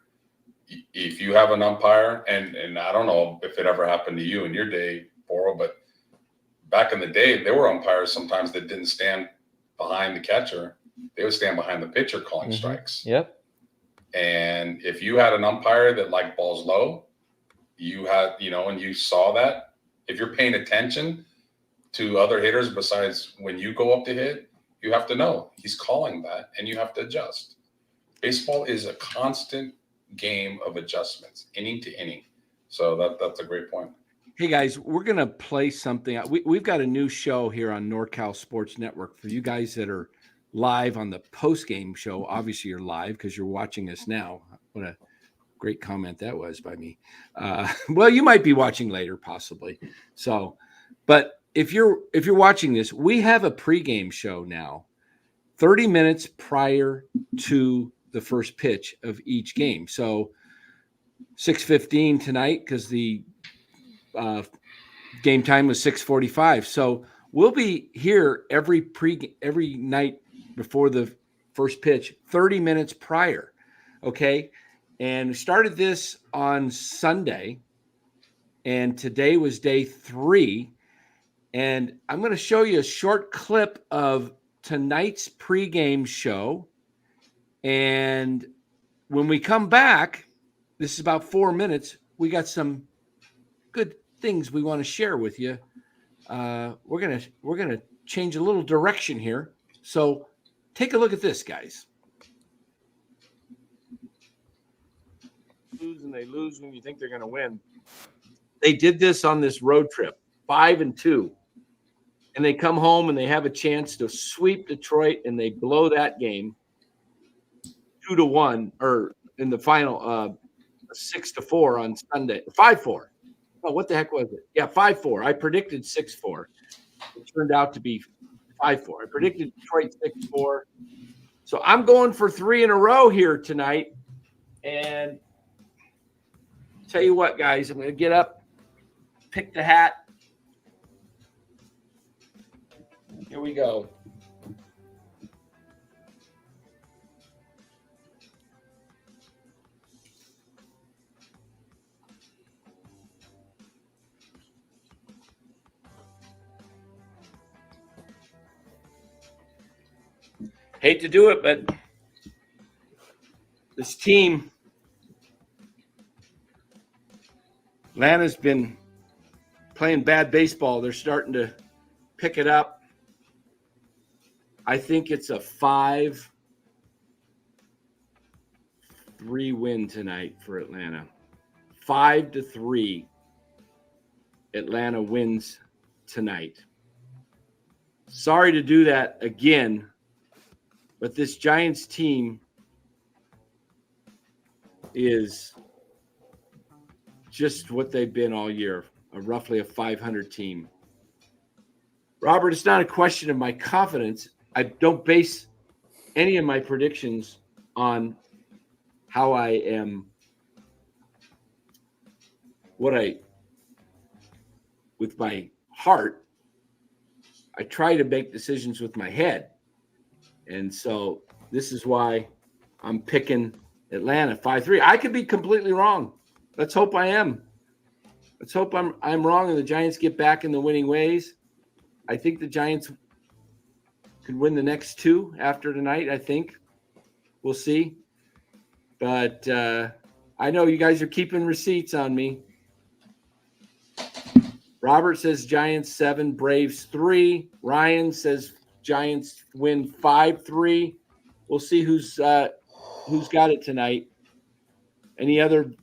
if you have an umpire, and I don't know if it ever happened to you in your day, Boro, but back in the day, there were umpires sometimes that didn't stand behind the catcher. They would stand behind the pitcher calling strikes. Yep. And if you had an umpire that liked balls low, you had, and you saw that, if you're paying attention to other hitters besides when you go up to hit, you have to know he's calling that and you have to adjust. Baseball is a constant game of adjustments, inning to inning. So that's a great point. Hey guys, we're going to play something. We've got a new show here on NorCal Sports Network for you guys that are live on the Postgame show. Obviously you're live because you're watching us now. What a great comment that was by me. Well, you might be watching later possibly. So, but if you're watching this, we have a pregame show now, 30 minutes prior to the first pitch of each game. So 6:15 tonight because the game time was 6:45. So we'll be here every night before the first pitch, 30 minutes prior. Okay. And we started this on Sunday, and today was day 3. And I'm going to show you a short clip of tonight's pregame show. And when we come back, this is about 4 minutes. We got some good things we want to share with you. We're gonna change a little direction here. So take a look at this, guys. Lose and they lose when you think they're gonna win. They did this on this road trip, 5-2. And they come home and they have a chance to sweep Detroit, and they blow that game 2-1, or in the final 6-4 on Sunday. 5-4. Oh, what the heck was it? Yeah, 5-4. I predicted 6-4. It turned out to be 5-4. I predicted Detroit 6-4. So I'm going for 3 in a row here tonight. And tell you what, guys, I'm going to get up, pick the hat. Here we go. Hate to do it, but this team, Atlanta's been playing bad baseball. They're starting to pick it up. I think it's a 5-3 win tonight for Atlanta. 5-3. Atlanta wins tonight. Sorry to do that again, but this Giants team is just what they've been all year, roughly a 500 team. Robert, it's not a question of my confidence. I don't base any of my predictions on how I am, with my heart. I try to make decisions with my head. And so this is why I'm picking Atlanta 5-3. I could be completely wrong. Let's hope I am. Let's hope I'm wrong and the Giants get back in the winning ways. I think the Giants could win the next 2 after tonight, I think. We'll see. But I know you guys are keeping receipts on me. Robert says Giants 7, Braves 3. Ryan says Giants win 5-3. We'll see who's got it tonight. Any other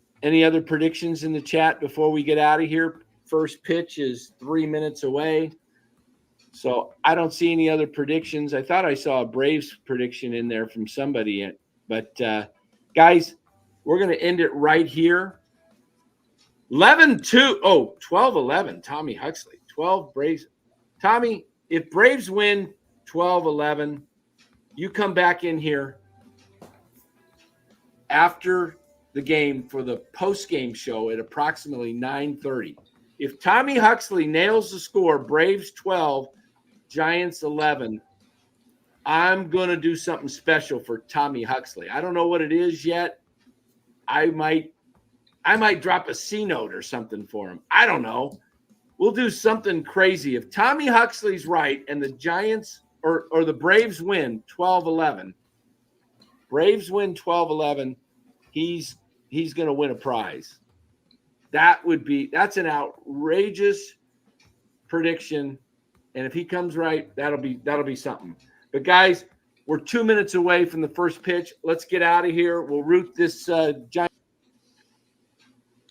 predictions in the chat before we get out of here? First pitch is 3 minutes away. So I don't see any other predictions. I thought I saw a Braves prediction in there from somebody. But, guys, we're going to end it right here. 11-2. Oh, 12-11. Tommy Huxley. 12 Braves. Tommy, if Braves win 12-11, you come back in here after the game for the post-game show at approximately 9:30. If Tommy Huxley nails the score, Braves 12, Giants 11, I'm going to do something special for Tommy Huxley. I don't know what it is yet. I might drop a C note or something for him. I don't know. We'll do something crazy. If Tommy Huxley's right and the Giants or the Braves win 12-11, he's going to win a prize. That's an outrageous prediction. And if he comes right, that'll be something. But guys, we're 2 minutes away from the first pitch. Let's get out of here. We'll root this Giant.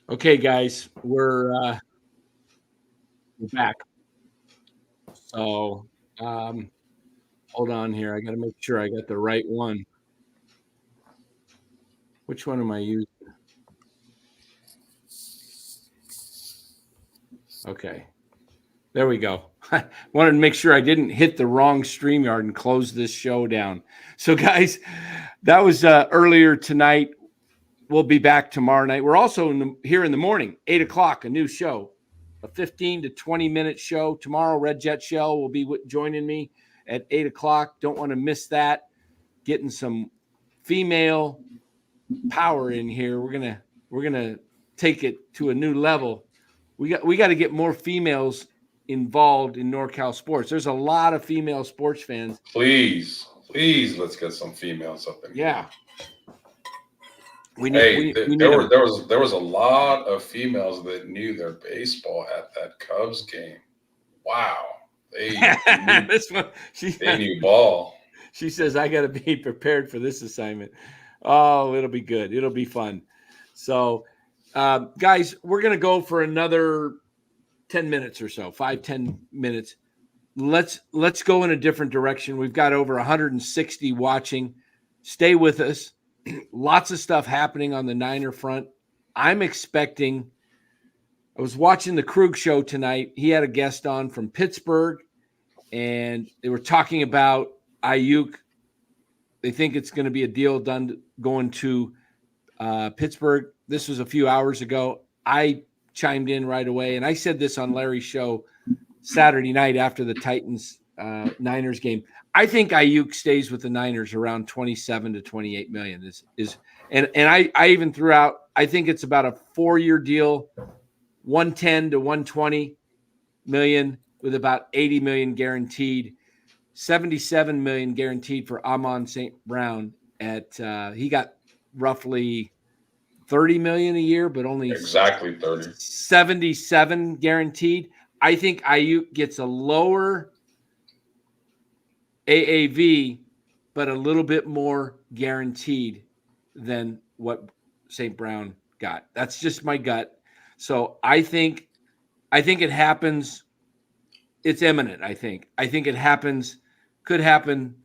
Okay, guys, we're back. So hold on here. I got to make sure I got the right one. Which one am I using? Okay. There we go. I wanted to make sure I didn't hit the wrong StreamYard and close this show down. So, guys, that was earlier tonight. We'll be back tomorrow night. We're also here in the morning, 8 o'clock, a new show, a 15 to 20-minute show. Tomorrow, Red Jet Shell will be joining me at 8 o'clock. Don't want to miss that. Getting some female power in here. We're gonna take it to a new level. We got to get more females involved in NorCal sports. There's a lot of female sports fans. Please, let's get some females up in here. Yeah. There was a lot of females that knew their baseball at that Cubs game. Wow. They knew ball. She says, I got to be prepared for this assignment. Oh, it'll be good. It'll be fun. So, guys, we're going to go for another 10 minutes or so, 5-10 minutes. Let's go in a different direction. We've got over 160 watching. Stay with us. Lots of stuff happening on the Niner front. I'm expecting – I was watching the Krug show tonight. He had a guest on from Pittsburgh, and they were talking about Aiyuk. They think it's going to be a deal done going to Pittsburgh. This was a few hours ago. I chimed in right away, and I said this on Larry's show Saturday night after the Titans-Niners game. I think Aiyuk stays with the Niners around 27 to 28 million. And I even threw out, I think it's about a 4-year deal, 110 to 120 million with about 80 million guaranteed, 77 million guaranteed for Amon St. Brown he got roughly 30 million a year, but only exactly 30, 77 guaranteed. I think Aiyuk gets a lower AAV, but a little bit more guaranteed than what St. Brown got. That's just my gut. So I think it happens. It's imminent. I think it happens. Could happen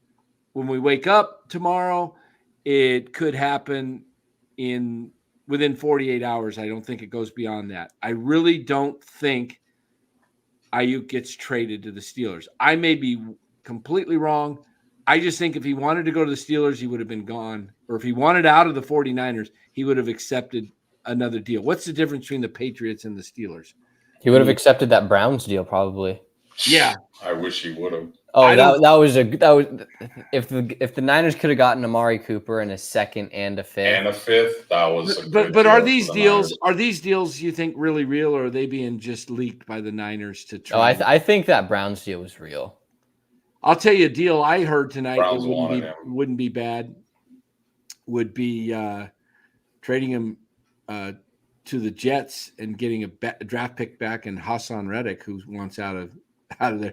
when we wake up tomorrow. It could happen within 48 hours. I don't think it goes beyond that. I really don't think Aiyuk gets traded to the Steelers. I may be completely wrong. I just think if he wanted to go to the Steelers, he would have been gone. Or if he wanted out of the 49ers, he would have accepted another deal. What's the difference between the Patriots and the Steelers? He would have accepted that Browns deal probably. Yeah. I wish he would have. Oh, that was if the Niners could have gotten Amari Cooper in a second and a fifth. That was but are these deals you think really real, or are they being just leaked by the Niners to try? Oh, I think that Browns deal was real. I'll tell you a deal I heard tonight Browns that wouldn't be bad. Would be trading him to the Jets and getting a draft pick back, and Hassan Reddick, who wants out of there.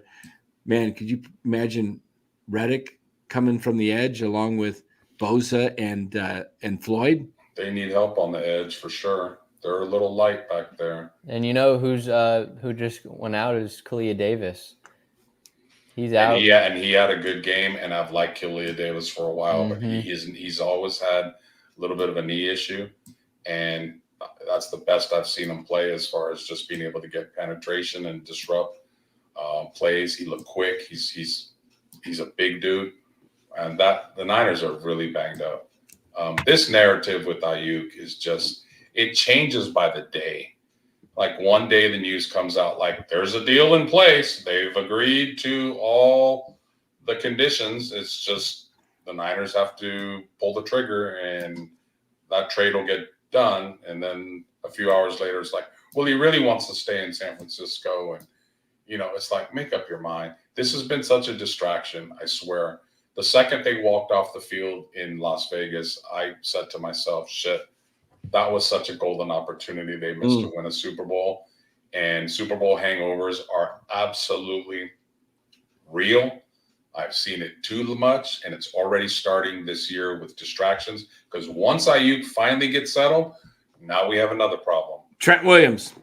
Man, could you imagine Reddick coming from the edge along with Bosa and Floyd? They need help on the edge for sure. They're a little light back there. And you know who just went out is Kalia Davis. He's out. And he had a good game, and I've liked Kalia Davis for a while, but he's always had a little bit of a knee issue, and that's the best I've seen him play as far as just being able to get penetration and disrupt plays. He looked quick. He's a big dude, and the Niners are really banged up. This narrative with Aiyuk is just, it changes by the day. Like one day the news comes out like there's a deal in place. They've agreed to all the conditions. It's just the Niners have to pull the trigger and that trade will get done. And then a few hours later, it's like, well, he really wants to stay in San Francisco. And, it's like, make up your mind. This has been such a distraction, I swear. The second they walked off the field in Las Vegas, I said to myself, shit, that was such a golden opportunity they missed to win a Super Bowl. And Super Bowl hangovers are absolutely real. I've seen it too much, and it's already starting this year with distractions. Because once Aiyuk finally gets settled, now we have another problem. Trent Williams,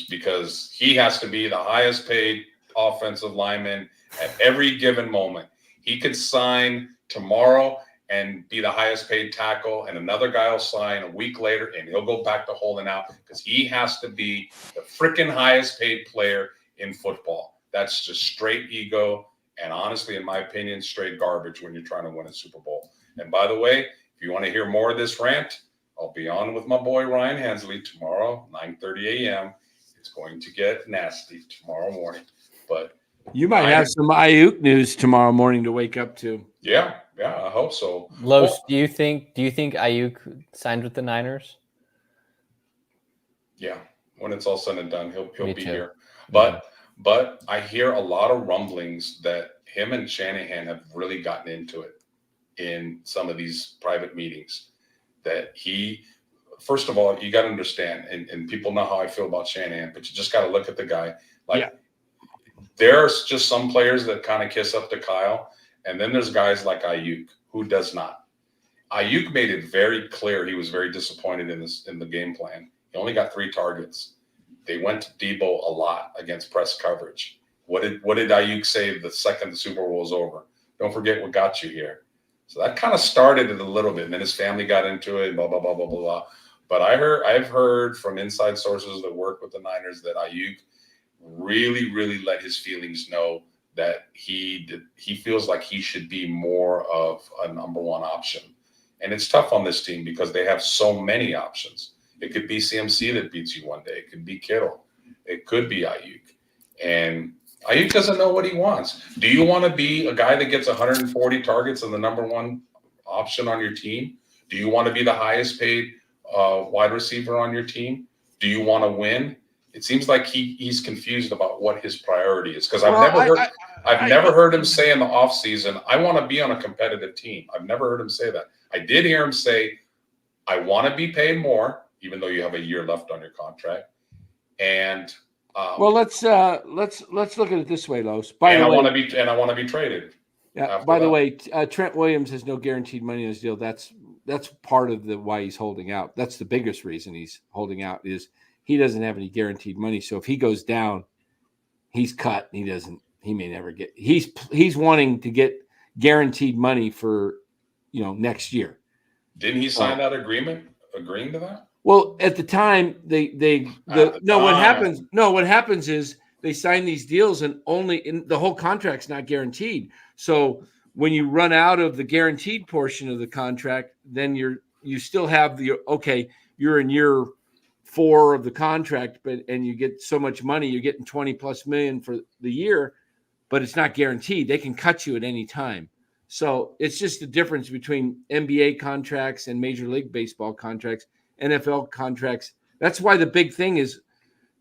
because he has to be the highest paid offensive lineman at every given moment. He could sign tomorrow and be the highest paid tackle, and another guy will sign a week later, and he'll go back to holding out because he has to be the freaking highest paid player in football. That's just straight ego, and honestly, in my opinion, straight garbage when you're trying to win a Super Bowl. And by the way, if you want to hear more of this rant, I'll be on with my boy Ryan Hensley tomorrow, 9:30 a.m. It's going to get nasty tomorrow morning. But you might have some Aiyuk news tomorrow morning to wake up to. Yeah, I hope so. Los, do you think Aiyuk signed with the Niners? Yeah, when it's all said and done, he'll be here. But But I hear a lot of rumblings that him and Shanahan have really gotten into it in some of these private meetings. That first of all, you got to understand, and people know how I feel about Shanahan, but you just got to look at the guy. There's just some players that kind of kiss up to Kyle, and then there's guys like Aiyuk who does not. Aiyuk made it very clear he was very disappointed in the game plan. He only got 3 targets. They went to Debo a lot against press coverage. What did Aiyuk say the second the Super Bowl was over? Don't forget what got you here. So that kind of started it a little bit, and then his family got into it, blah, blah, blah, blah, blah, blah. But I've heard from inside sources that work with the Niners that Aiyuk really, really let his feelings know that he feels like he should be more of a number one option. And it's tough on this team because they have so many options. It could be CMC that beats you one day. It could be Kittle. It could be Aiyuk. And Aiyuk doesn't know what he wants. Do you want to be a guy that gets 140 targets and the number one option on your team? Do you want to be the highest paid wide receiver on your team? Do you want to win? It seems like he's confused about what his priority is, because I've never heard him say in the offseason, I want to be on a competitive team. I've never heard him say that. I did hear him say, I want to be paid more, even though you have a year left on your contract. And let's look at it this way, Los. I want to be traded. Yeah. By the way, Trent Williams has no guaranteed money in his deal. That's part of why he's holding out. That's the biggest reason he's holding out is he doesn't have any guaranteed money. So if he goes down, he's cut. He may never get. He's wanting to get guaranteed money for next year. Didn't he sign that agreement agreeing to that? Well, at the time, what happens is they sign these deals and the whole contract's not guaranteed. So when you run out of the guaranteed portion of the contract, then you still have you're in year 4 of the contract, and you get so much money, you're getting 20+ million for the year, but it's not guaranteed. They can cut you at any time. So it's just the difference between NBA contracts and Major League Baseball contracts, NFL contracts. That's why the big thing is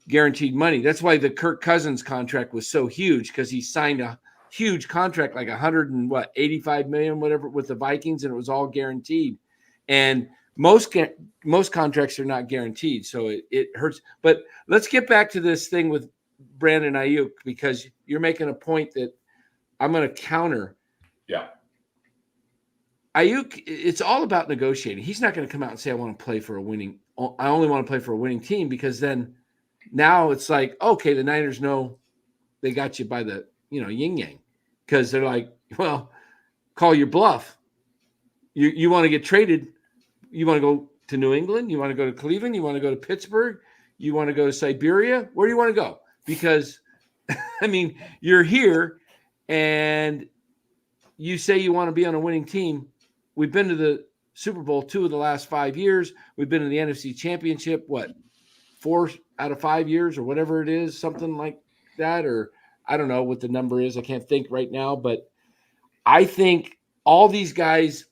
guaranteed money. That's why the Kirk Cousins contract was so huge, because he signed a huge contract, like 85 million, whatever, with the Vikings, and it was all guaranteed. And most contracts are not guaranteed, so it hurts. But let's get back to this thing with Brandon Aiyuk, because you're making a point that I'm going to counter. Yeah. Aiyuk, it's all about negotiating. He's not going to come out and say, I only want to play for a winning team, because then now it's like, okay, the Niners know they got you by the, yin yang, because they're like, well, call your bluff. You want to get traded. You want to go to New England? You want to go to Cleveland? You want to go to Pittsburgh? You want to go to Siberia? Where do you want to go? Because, you're here and you say you want to be on a winning team. We've been to the Super Bowl 2 of the last 5 years. We've been to the NFC Championship, 4 out of 5 years or whatever it is, something like that. Or I don't know what the number is. I can't think right now. But I think all these guys,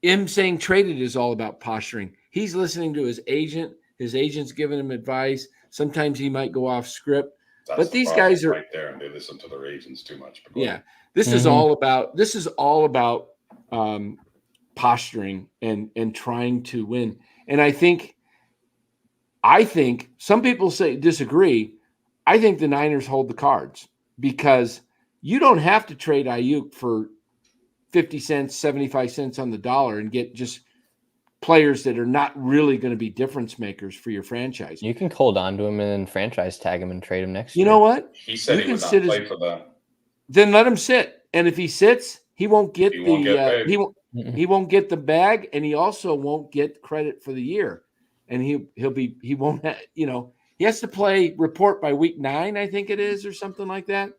him saying traded is all about posturing. He's listening to his agent. His agent's giving him advice. Sometimes he might go off script. But these guys are right there, and they listen to their agents too much. Yeah, this is all about posturing and trying to win. And I think some people disagree. I think the Niners hold the cards, because you don't have to trade Aiyuk for 50 cents, 75 cents on the dollar and get just players that are not really going to be difference makers for your franchise. You can hold on to him and then franchise tag him and trade him next year. You know what? He said he would not play for that. Then let him sit. And if he sits, he won't get he won't get the bag, and he also won't get credit for the year. And he has to play report by week 9, I think it is, or something like that.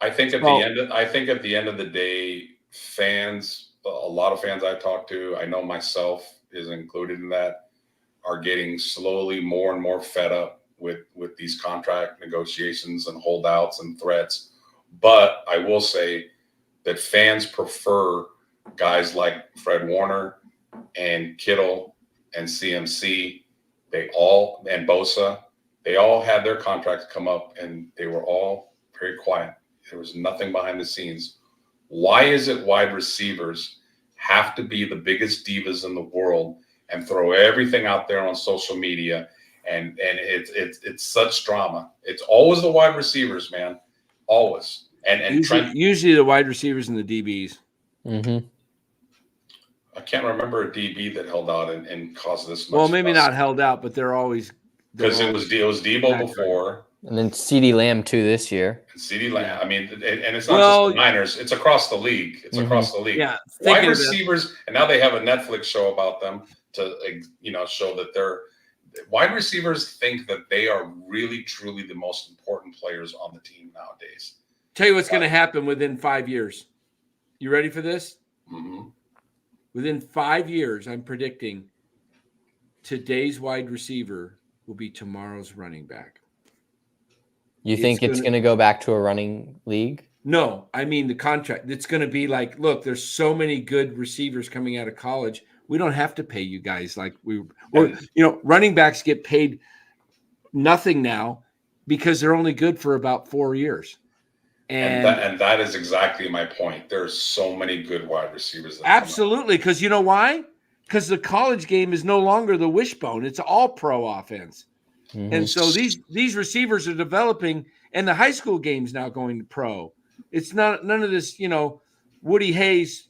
I think at the end of the day, fans, a lot of fans I talk to, I know myself is included in that, are getting slowly more and more fed up with these contract negotiations and holdouts and threats. But I will say that fans prefer guys like Fred Warner and Kittle and CMC, and Bosa. They all had their contracts come up, and they were all very quiet. There was nothing behind the scenes. Why is it wide receivers have to be the biggest divas in the world and throw everything out there on social media? And it's such drama. It's always the wide receivers, man. Always. And usually the wide receivers and the DBs. Mm-hmm. I can't remember a DB that held out and caused this much. Well, maybe fuss. not held out, but they're always because it was Debo before, and then CeeDee Lamb too this year. And CeeDee Lamb. I mean, and it's not just the Niners; it's across the league. It's across the league. Yeah, wide receivers, and now they have a Netflix show about them to show that they're wide receivers think that they are really truly the most important players on the team nowadays. Tell you what's going to happen within 5 years. You ready for this? Mm-hmm. Within 5 years, I'm predicting today's wide receiver will be tomorrow's running back. You think it's going to go back to a running league? No, I mean the contract. It's going to be like, look, there's so many good receivers coming out of college. We don't have to pay you guys like running backs get paid nothing now because they're only good for about 4 years. And that is exactly my point. There's so many good wide receivers. Absolutely, because you know why? Because the college game is no longer the wishbone; it's all pro offense, and so these receivers are developing, and the high school game's now going to pro. It's none of this, Woody Hayes,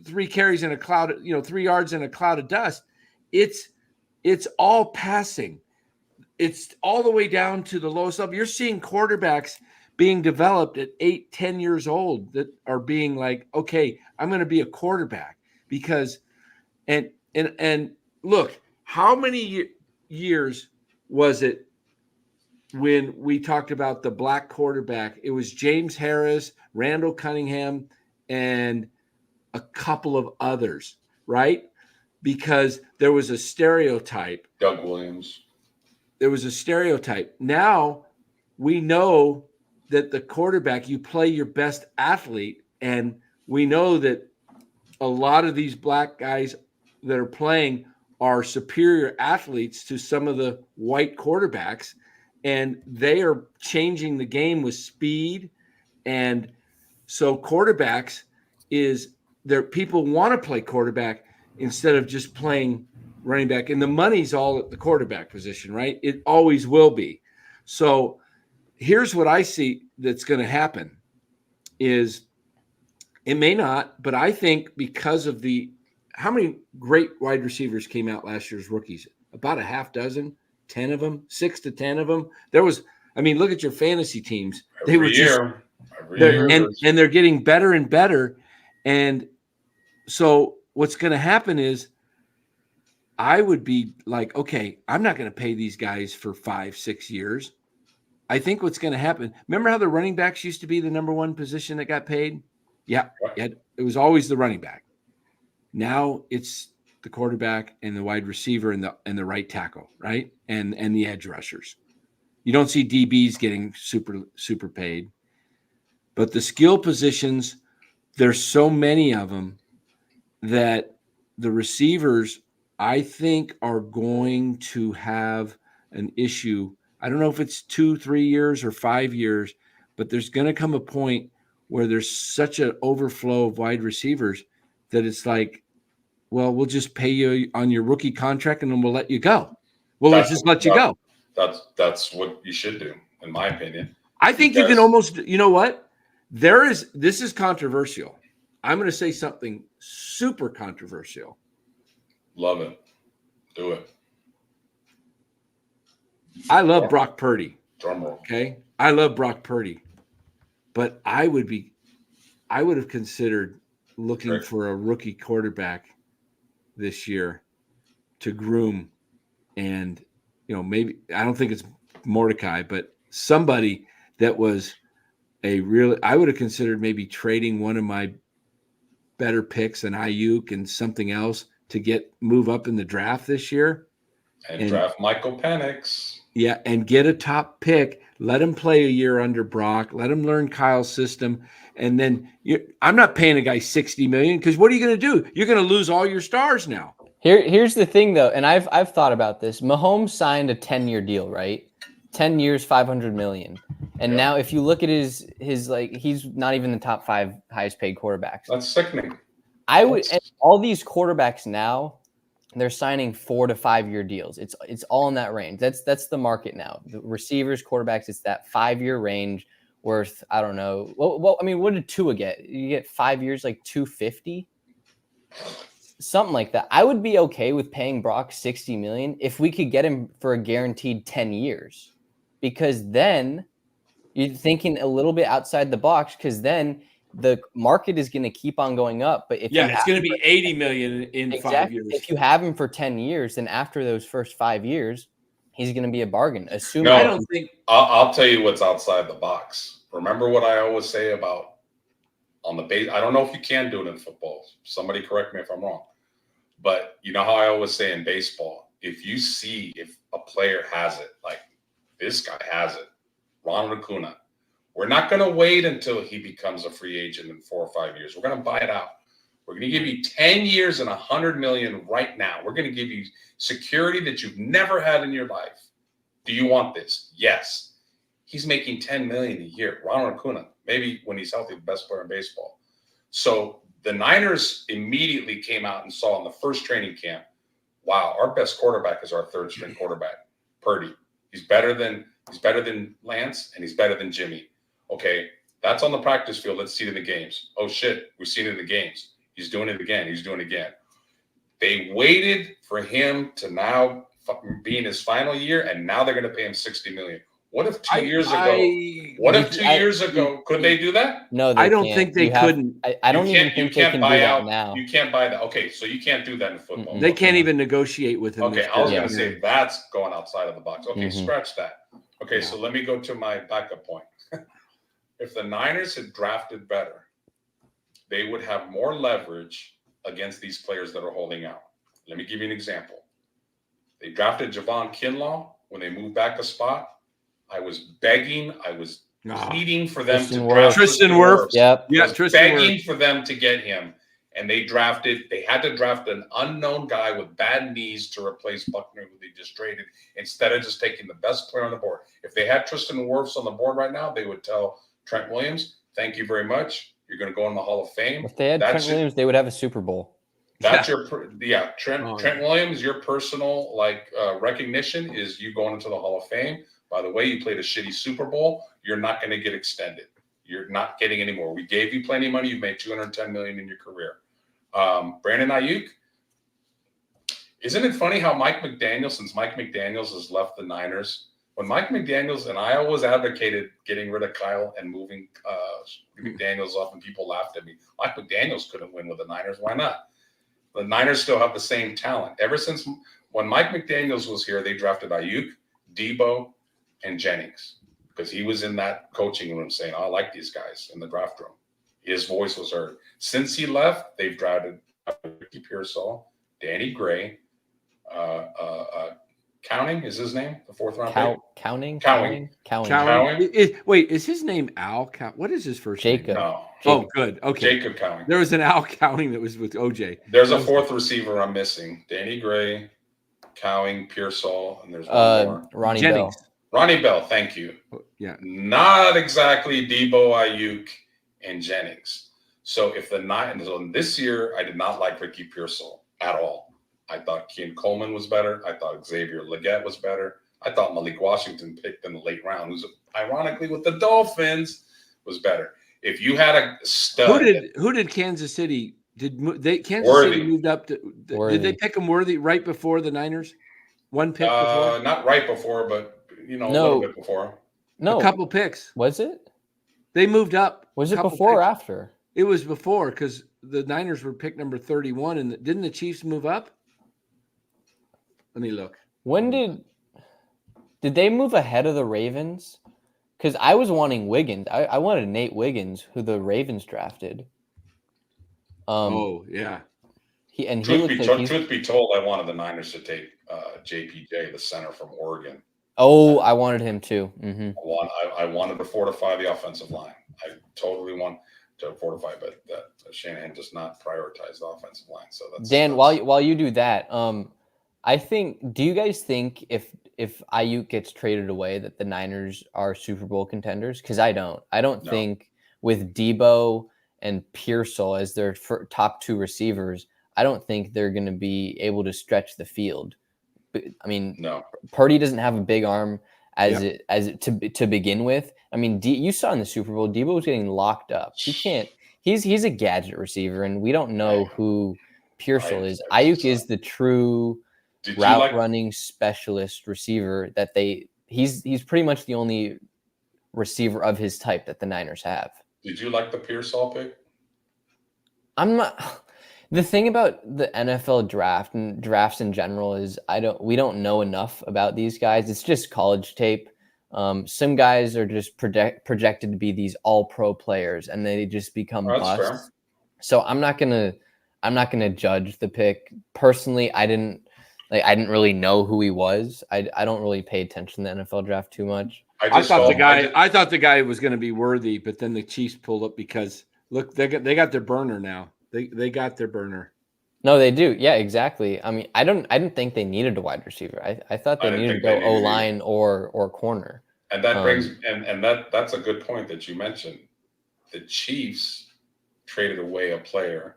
3 carries in a cloud, 3 yards in a cloud of dust. It's all passing. It's all the way down to the lowest level. You're seeing quarterbacks being developed at 8, 10 years old that are being like, okay, I'm going to be a quarterback because, and look, how many years was it when we talked about the black quarterback? It was James Harris, Randall Cunningham, and a couple of others, right? Because there was a stereotype. Doug Williams. There was a stereotype. Now we know that the quarterback, you play your best athlete, and we know that a lot of these black guys that are playing are superior athletes to some of the white quarterbacks, and they are changing the game with speed. And so quarterbacks people want to play quarterback instead of just playing running back, and the money's all at the quarterback position, right? It always will be. So here's what I see that's going to happen is it may not, but I think because of how many great wide receivers came out last year's rookies? About a half dozen, 10 of them, 6 to 10 of them. Look at your fantasy teams. Every year. And they're getting better and better. And so what's going to happen is I would be like, okay, I'm not going to pay these guys for 5-6 years. I think what's going to happen. Remember how the running backs used to be the number one position that got paid? Yeah. It was always the running back. Now it's the quarterback and the wide receiver and the right tackle, right? And the edge rushers. You don't see DBs getting super paid. But the skill positions, there's so many of them that the receivers, I think, are going to have an issue. I don't know if it's 2, 3 years or 5 years, but there's going to come a point where there's such an overflow of wide receivers that it's like, well, we'll just pay you on your rookie contract and then we'll let you go. Let's just let you go. That's what you should do, in my opinion. I think you can almost, you know what? This is controversial. I'm going to say something super controversial. Love it. Do it. I love Brock Purdy. Drum roll. Okay. I love Brock Purdy, but I would have considered looking for a rookie quarterback this year to groom. And, maybe, I don't think it's Mordecai, but somebody that was I would have considered maybe trading one of my better picks, an Aiyuk and something else to move up in the draft this year. And draft Michael Penix. Yeah, and get a top pick. Let him play a year under Brock. Let him learn Kyle's system. And then I'm not paying a guy $60 million because what are you going to do? You're going to lose all your stars now. Here's the thing, though, and I've thought about this. Mahomes signed a 10-year deal, right? 10 years, $500 million. And now if you look at his like, he's not even the top 5 highest paid quarterbacks. That's sickening. And all these quarterbacks now, they're signing 4 to 5 year deals. It's all in that range. That's the market now. The receivers, quarterbacks, it's that 5-year range worth, I don't know. Well, I mean, what did Tua get? You get 5 years, like 250, something like that. I would be okay with paying Brock $60 million if we could get him for a guaranteed 10 years, because then you're thinking a little bit outside the box, because then the market is going to keep on going up. But if it's going to be 80 million in 5 years. If you have him for 10 years, then after those first 5 years, he's going to be a bargain. No, I don't think. I'll tell you what's outside the box. Remember what I always say about on the base. I don't know if you can do it in football. Somebody correct me if I'm wrong. But you know how I always say in baseball, if you see if a player has it, like this guy has it, Ronald Acuna, we're not going to wait until he becomes a free agent in 4 or 5 years. We're going to buy it out. We're going to give you 10 years and $100 million right now. We're going to give you security that you've never had in your life. Do you want this? Yes. He's making $10 million a year. Ronald Acuna, maybe when he's healthy, the best player in baseball. So the Niners immediately came out and saw in the first training camp, wow, our best quarterback is our third string quarterback, Purdy. He's better than Lance, and he's better than Jimmy. Okay, that's on the practice field. Let's see it in the games. Oh, shit, we've seen it in the games. He's doing it again. He's doing it again. They waited for him to now be in his final year, and now they're going to pay him $60 million. What if 2 years ago, could they do that? No, I don't think they couldn't. I don't even think they can buy out now. You can't buy that. Okay, so you can't do that in football. They can't even negotiate with him. Okay, I was going to say that's going outside of the box. Okay, scratch that. Okay, so let me go to my backup point. If the Niners had drafted better, they would have more leverage against these players that are holding out. Let me give you an example. They drafted Javon Kinlaw when they moved back a spot. I was begging, I was pleading for them to draft Tristan Wirfs. Yep. Yeah, Tristan begging Wirfs. for them to get him. And they had to draft an unknown guy with bad knees to replace Buckner, who they just traded, instead of just taking the best player on the board. If they had Tristan Wirfs on the board right now, they would tell Trent Williams, thank you very much. You're going to go in the Hall of Fame. If they had Trent Williams, they would have a Super Bowl. That's Trent Williams, your personal recognition is you going into the Hall of Fame. By the way, you played a shitty Super Bowl. You're not going to get extended. You're not getting any more. We gave you plenty of money. You've made $210 million in your career. Brandon Aiyuk. Isn't it funny how since Mike McDaniels has left the Niners, when Mike McDaniels, and I always advocated getting rid of Kyle and moving McDaniels off, and people laughed at me. Mike McDaniels couldn't win with the Niners. Why not? The Niners still have the same talent. Ever since when Mike McDaniels was here, they drafted Aiyuk, Debo, and Jennings, because he was in that coaching room saying, I like these guys in the draft room. His voice was heard. Since he left, they've drafted Ricky Pearsall, Danny Gray, Cowing is his name, the 4th round pick? Cowing. Wait, is his name Al? What is his first name? Jacob. No. Oh, good. Okay. Jacob Cowing. There was an Al Cowing that was with OJ. There's a 4th receiver I'm missing. Danny Gray, Cowing, Pearsall, and there's one more. Ronnie Jennings. Bell. Ronnie Bell, thank you. Yeah. Not exactly Debo, Aiyuk, and Jennings. So if this year, I did not like Ricky Pearsall at all. I thought Ken Coleman was better. I thought Xavier Legette was better. I thought Malik Washington picked in the late round, who's ironically with the Dolphins, was better. If you had a stud, who did Kansas City? Kansas Worthy. City moved up to? Did they pick him Worthy right before the Niners? One pick before? Not right before, but a little bit before. No, a couple picks. Was it? They moved up. Was it before or after? It was before, because the Niners were picked number 31, and didn't the Chiefs move up? Let me look. When did they move ahead of the Ravens? Because I was wanting Wiggins. I wanted Nate Wiggins, who the Ravens drafted. Oh yeah. Truth be told, I wanted the Niners to take JPJ, the center from Oregon. Oh, I wanted him too. Mm-hmm. I wanted to fortify the offensive line. I totally want. to fortify, but that Shanahan does not prioritize the offensive line. So that's Dan. While you do that, I think. Do you guys think if Aiyuk gets traded away that the Niners are Super Bowl contenders? Because I don't. I don't think with Debo and Pearsall as their top 2 receivers, I don't think they're going to be able to stretch the field. I mean, no. Purdy doesn't have a big arm to begin with. I mean, you saw in the Super Bowl, Debo was getting locked up. He can't. He's a gadget receiver, and we don't know who Pearsall is. Aiyuk is the true route running specialist receiver that he's pretty much the only receiver of his type that the Niners have. Did you like the Pearsall pick? I'm not. The thing about the NFL draft and drafts in general is we don't know enough about these guys. It's just college tape. Some guys are just projected to be these all-pro players, and they just become busts. Fair. So I'm not gonna judge the pick personally. I didn't really know who he was. I don't really pay attention to the NFL draft too much. I thought the guy was going to be worthy, but then the Chiefs pulled up because look, they got their burner now. They got their burner. No, they do. Yeah, exactly. I mean, I didn't think they needed a wide receiver. I thought they needed to go O-line or corner. And that brings and that's a good point that you mentioned. The Chiefs traded away a player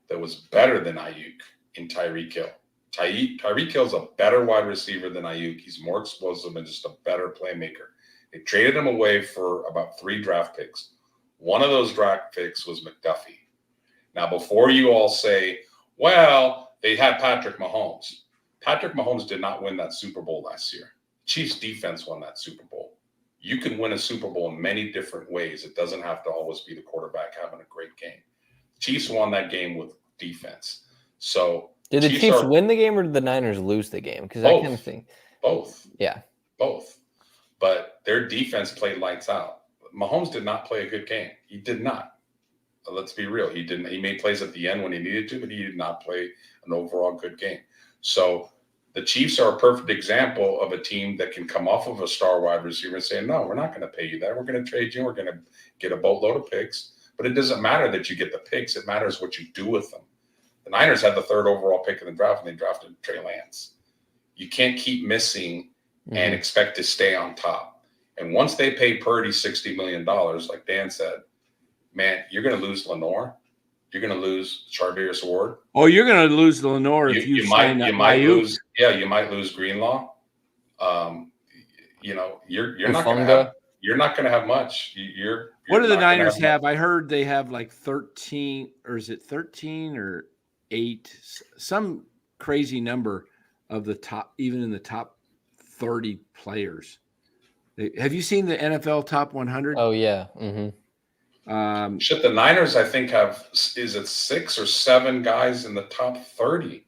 that was better than Aiyuk in Tyreek Hill. Tyreek Hill's a better wide receiver than Aiyuk. He's more explosive and just a better playmaker. They traded him away for about 3 draft picks. One of those draft picks was McDuffie. Now, before you all say, well, they had Patrick Mahomes. Patrick Mahomes did not win that Super Bowl last year. Chiefs defense won that Super Bowl. You can win a Super Bowl in many different ways. It doesn't have to always be the quarterback having a great game. Chiefs won that game with defense. So did the Chiefs win the game or did the Niners lose the game? Because I kind of think both. Yeah, both. But their defense played lights out. Mahomes did not play a good game. He did not. Let's be real. He didn't. He made plays at the end when he needed to, but he did not play an overall good game. So the Chiefs are a perfect example of a team that can come off of a star wide receiver and say, no, we're not going to pay you that. We're going to trade you. We're going to get a boatload of picks. But it doesn't matter that you get the picks. It matters what you do with them. The Niners had the 3rd overall pick in the draft, and they drafted Trey Lance. You can't keep missing and expect to stay on top. And once they pay Purdy $60 million, like Dan said, man, you're going to lose Lenore. You're going to lose Charvarius Ward. Oh, you're going to lose Lenore if you might lose. Yeah, you might lose Greenlaw. You're not going to have much. What do the Niners have? I heard they have like 13, or is it 13 or 8? Some crazy number of the top, even in the top 30 players. Have you seen the NFL top 100? Oh yeah. Mm-hmm. The Niners, I think, have 6 or 7 guys in the top 30.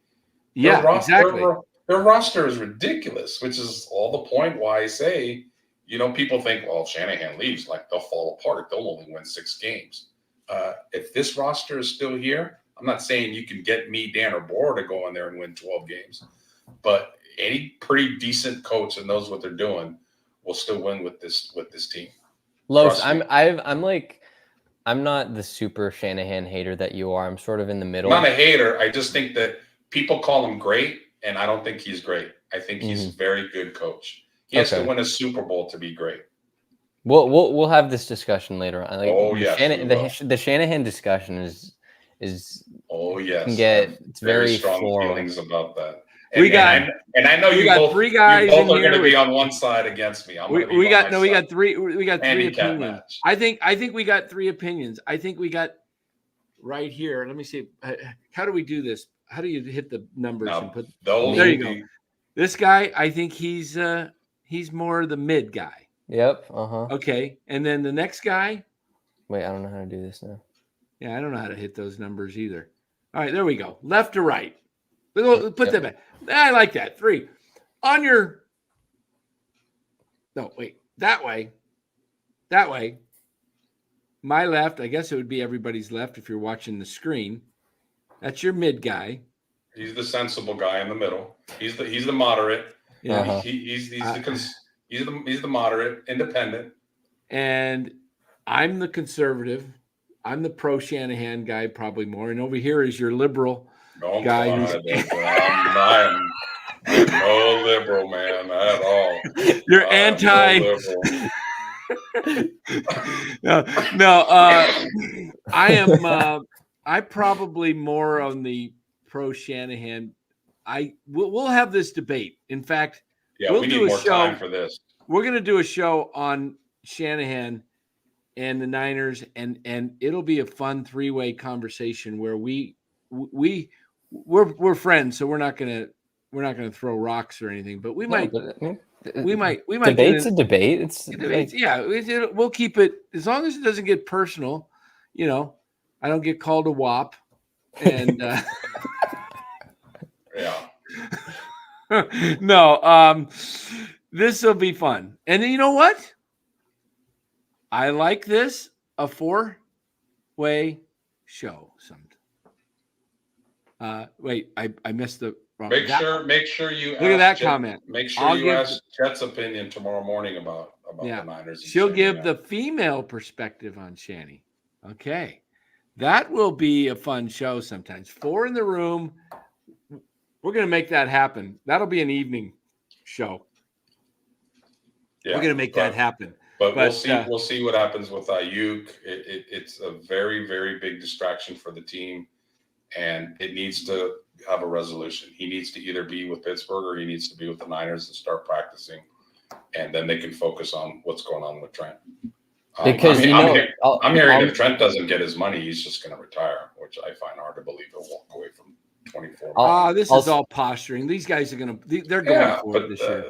Yeah, exactly. Their roster is ridiculous, which is all the point why I say, people think, well, if Shanahan leaves, like they'll fall apart. They'll only win 6 games. If this roster is still here, I'm not saying you can get me, Dan, or Bor to go in there and win 12 games, but any pretty decent coach that knows what they're doing will still win with this team. Los, I'm not the super Shanahan hater that you are. I'm sort of in the middle. I'm not a hater. I just think that people call him great, and I don't think he's great. I think he's a very good coach. He has to win a Super Bowl to be great. We'll have this discussion later on. The Shanahan discussion is it's very strong floral. Feelings about that. And I know you got both, 3 guys. You both are going to be on one side against me. We got 3. We got 3 opinions. Match. I think we got 3 opinions. I think we got right here. Let me see. How do we do this? How do you hit the numbers and put those? There you go. This guy, I think he's more the mid guy. Yep. Okay, and then the next guy. Wait, I don't know how to do this now. Yeah, I don't know how to hit those numbers either. All right, there we go. Left to right. Put that back. I like that. 3. On your. No, wait. That way. My left, I guess it would be everybody's left if you're watching the screen. That's your mid guy. He's the sensible guy in the middle. He's the moderate. Yeah. He's the moderate, independent. And I'm the conservative. I'm the pro Shanahan guy, probably more. And over here is your liberal Don't guy. I'm no liberal, man, at all. You're anti. No. I am. I probably more on the pro Shanahan. We'll have this debate. In fact, we need more time for this. We're going to do a show on Shanahan and the Niners, and it'll be a fun 3-way conversation where we're friends, so we're not gonna throw rocks or anything, but we might debate's a debate. It's we'll keep it as long as it doesn't get personal. I don't get called a wop, and no, this will be fun. And you know what? I like this, a 4-way show. Wait, I missed the wrong. Make sure you look at that comment. Make sure you ask Chet's opinion tomorrow morning about the Niners. She'll give the female perspective on Shanny. Okay. That will be a fun show sometimes. 4 in the room. We're going to make that happen. That'll be an evening show. We're going to make that happen. But we'll see what happens with Aiyuk. It's a very, very big distraction for the team, and it needs to have a resolution. He needs to either be with Pittsburgh or he needs to be with the Niners and start practicing, and then they can focus on what's going on with Trent. Because I'm hearing if Trent doesn't get his money, he's just going to retire, which I find hard to believe. He'll walk away from 24 months. This is all posturing. These guys are they're going for it this year.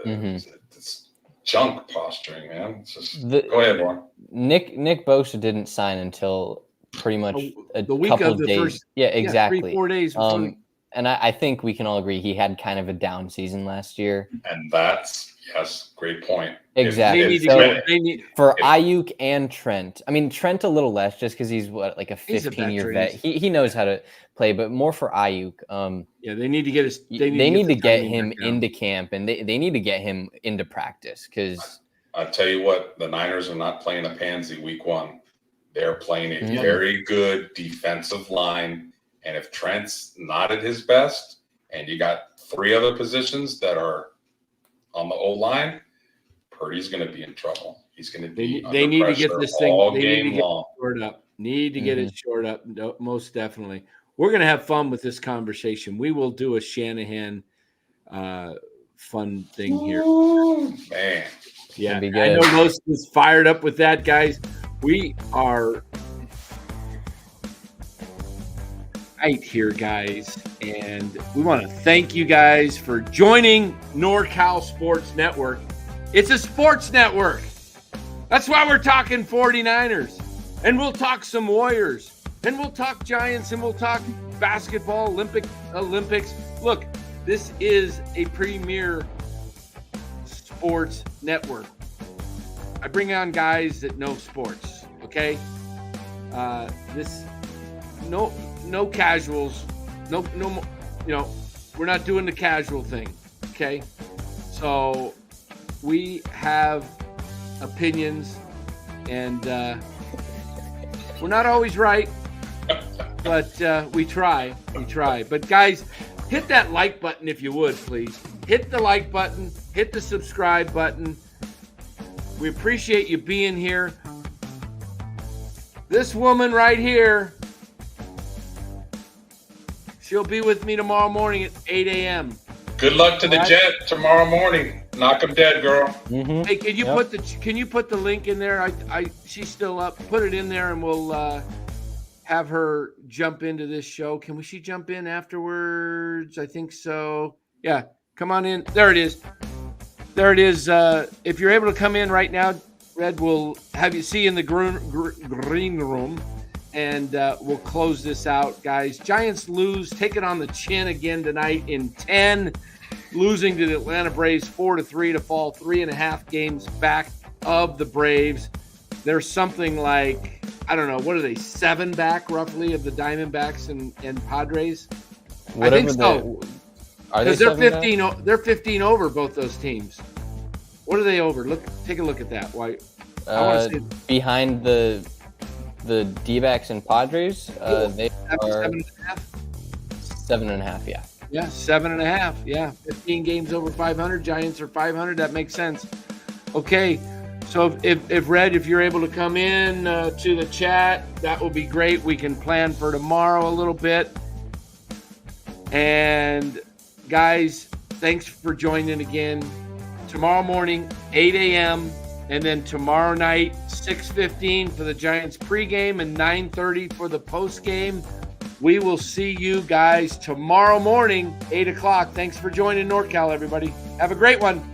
It's junk posturing, man. Go ahead, Warren. Nick Bosa didn't sign until pretty much the week couple of the days. First, exactly. 3-4 days before. And I think we can all agree he had kind of a down season last year. And great point. Exactly. For Aiyuk and Trent, I mean, Trent a little less just because he's like a 15-year vet. He knows how to play, but more for Aiyuk. They need to get his. They need to get him into camp, and they need to get him into practice because I tell you what, the Niners are not playing a pansy week 1. They're playing a very good defensive line, and if Trent's not at his best, and you got 3 other positions that are on the O-line, Purdy's going to be in trouble. He's going to be they need to get this thing all game long. Short up. Need to get it short up. No, most definitely. We're going to have fun with this conversation. We will do a Shanahan fun thing here. Ooh, man. Yeah, I know most is fired up with that, guys. We are right here, guys, and we want to thank you guys for joining NorCal Sports Network. It's a sports network. That's why we're talking 49ers, and we'll talk some Warriors, and we'll talk Giants, and we'll talk basketball, Olympics. Look, this is a premier sports network. I bring on guys that know sports, okay? No casuals, no, we're not doing the casual thing, okay? So we have opinions, and we're not always right, but we try. But guys, hit that like button if you would, please. Hit the like button, hit the subscribe button. We appreciate you being here. This woman right here, she'll be with me tomorrow morning at 8 a.m. Good luck to the Jet tomorrow morning. Knock him dead, girl. Mm-hmm. Hey, can you put the link in there? She's still up. Put it in there, and we'll have her jump into this show. Can she jump in afterwards? I think so. Yeah, come on in. There it is. If you're able to come in right now, Red, we'll have you see in the green room, and we'll close this out, guys. Giants lose, take it on the chin again tonight in 10, losing to the Atlanta Braves 4-3 to fall 3.5 games back of the Braves. There's something like, I don't know, what are they, 7 back roughly of the Diamondbacks and Padres? I think so. Because they're 15. They're 15 over both those teams. What are they over? Take a look at that. Why? Behind the the D-backs and Padres, they are 7.5. 7.5. Yeah. Yeah, 7.5. Yeah, 15 games over 500. Giants are 500. That makes sense. Okay, so if Red, if you're able to come in to the chat, that will be great. We can plan for tomorrow a little bit. And guys, thanks for joining again. Tomorrow morning, 8 a.m., and then tomorrow night, 6:15 for the Giants pregame and 9:30 for the postgame. We will see you guys tomorrow morning, 8 o'clock. Thanks for joining NorCal, everybody. Have a great one.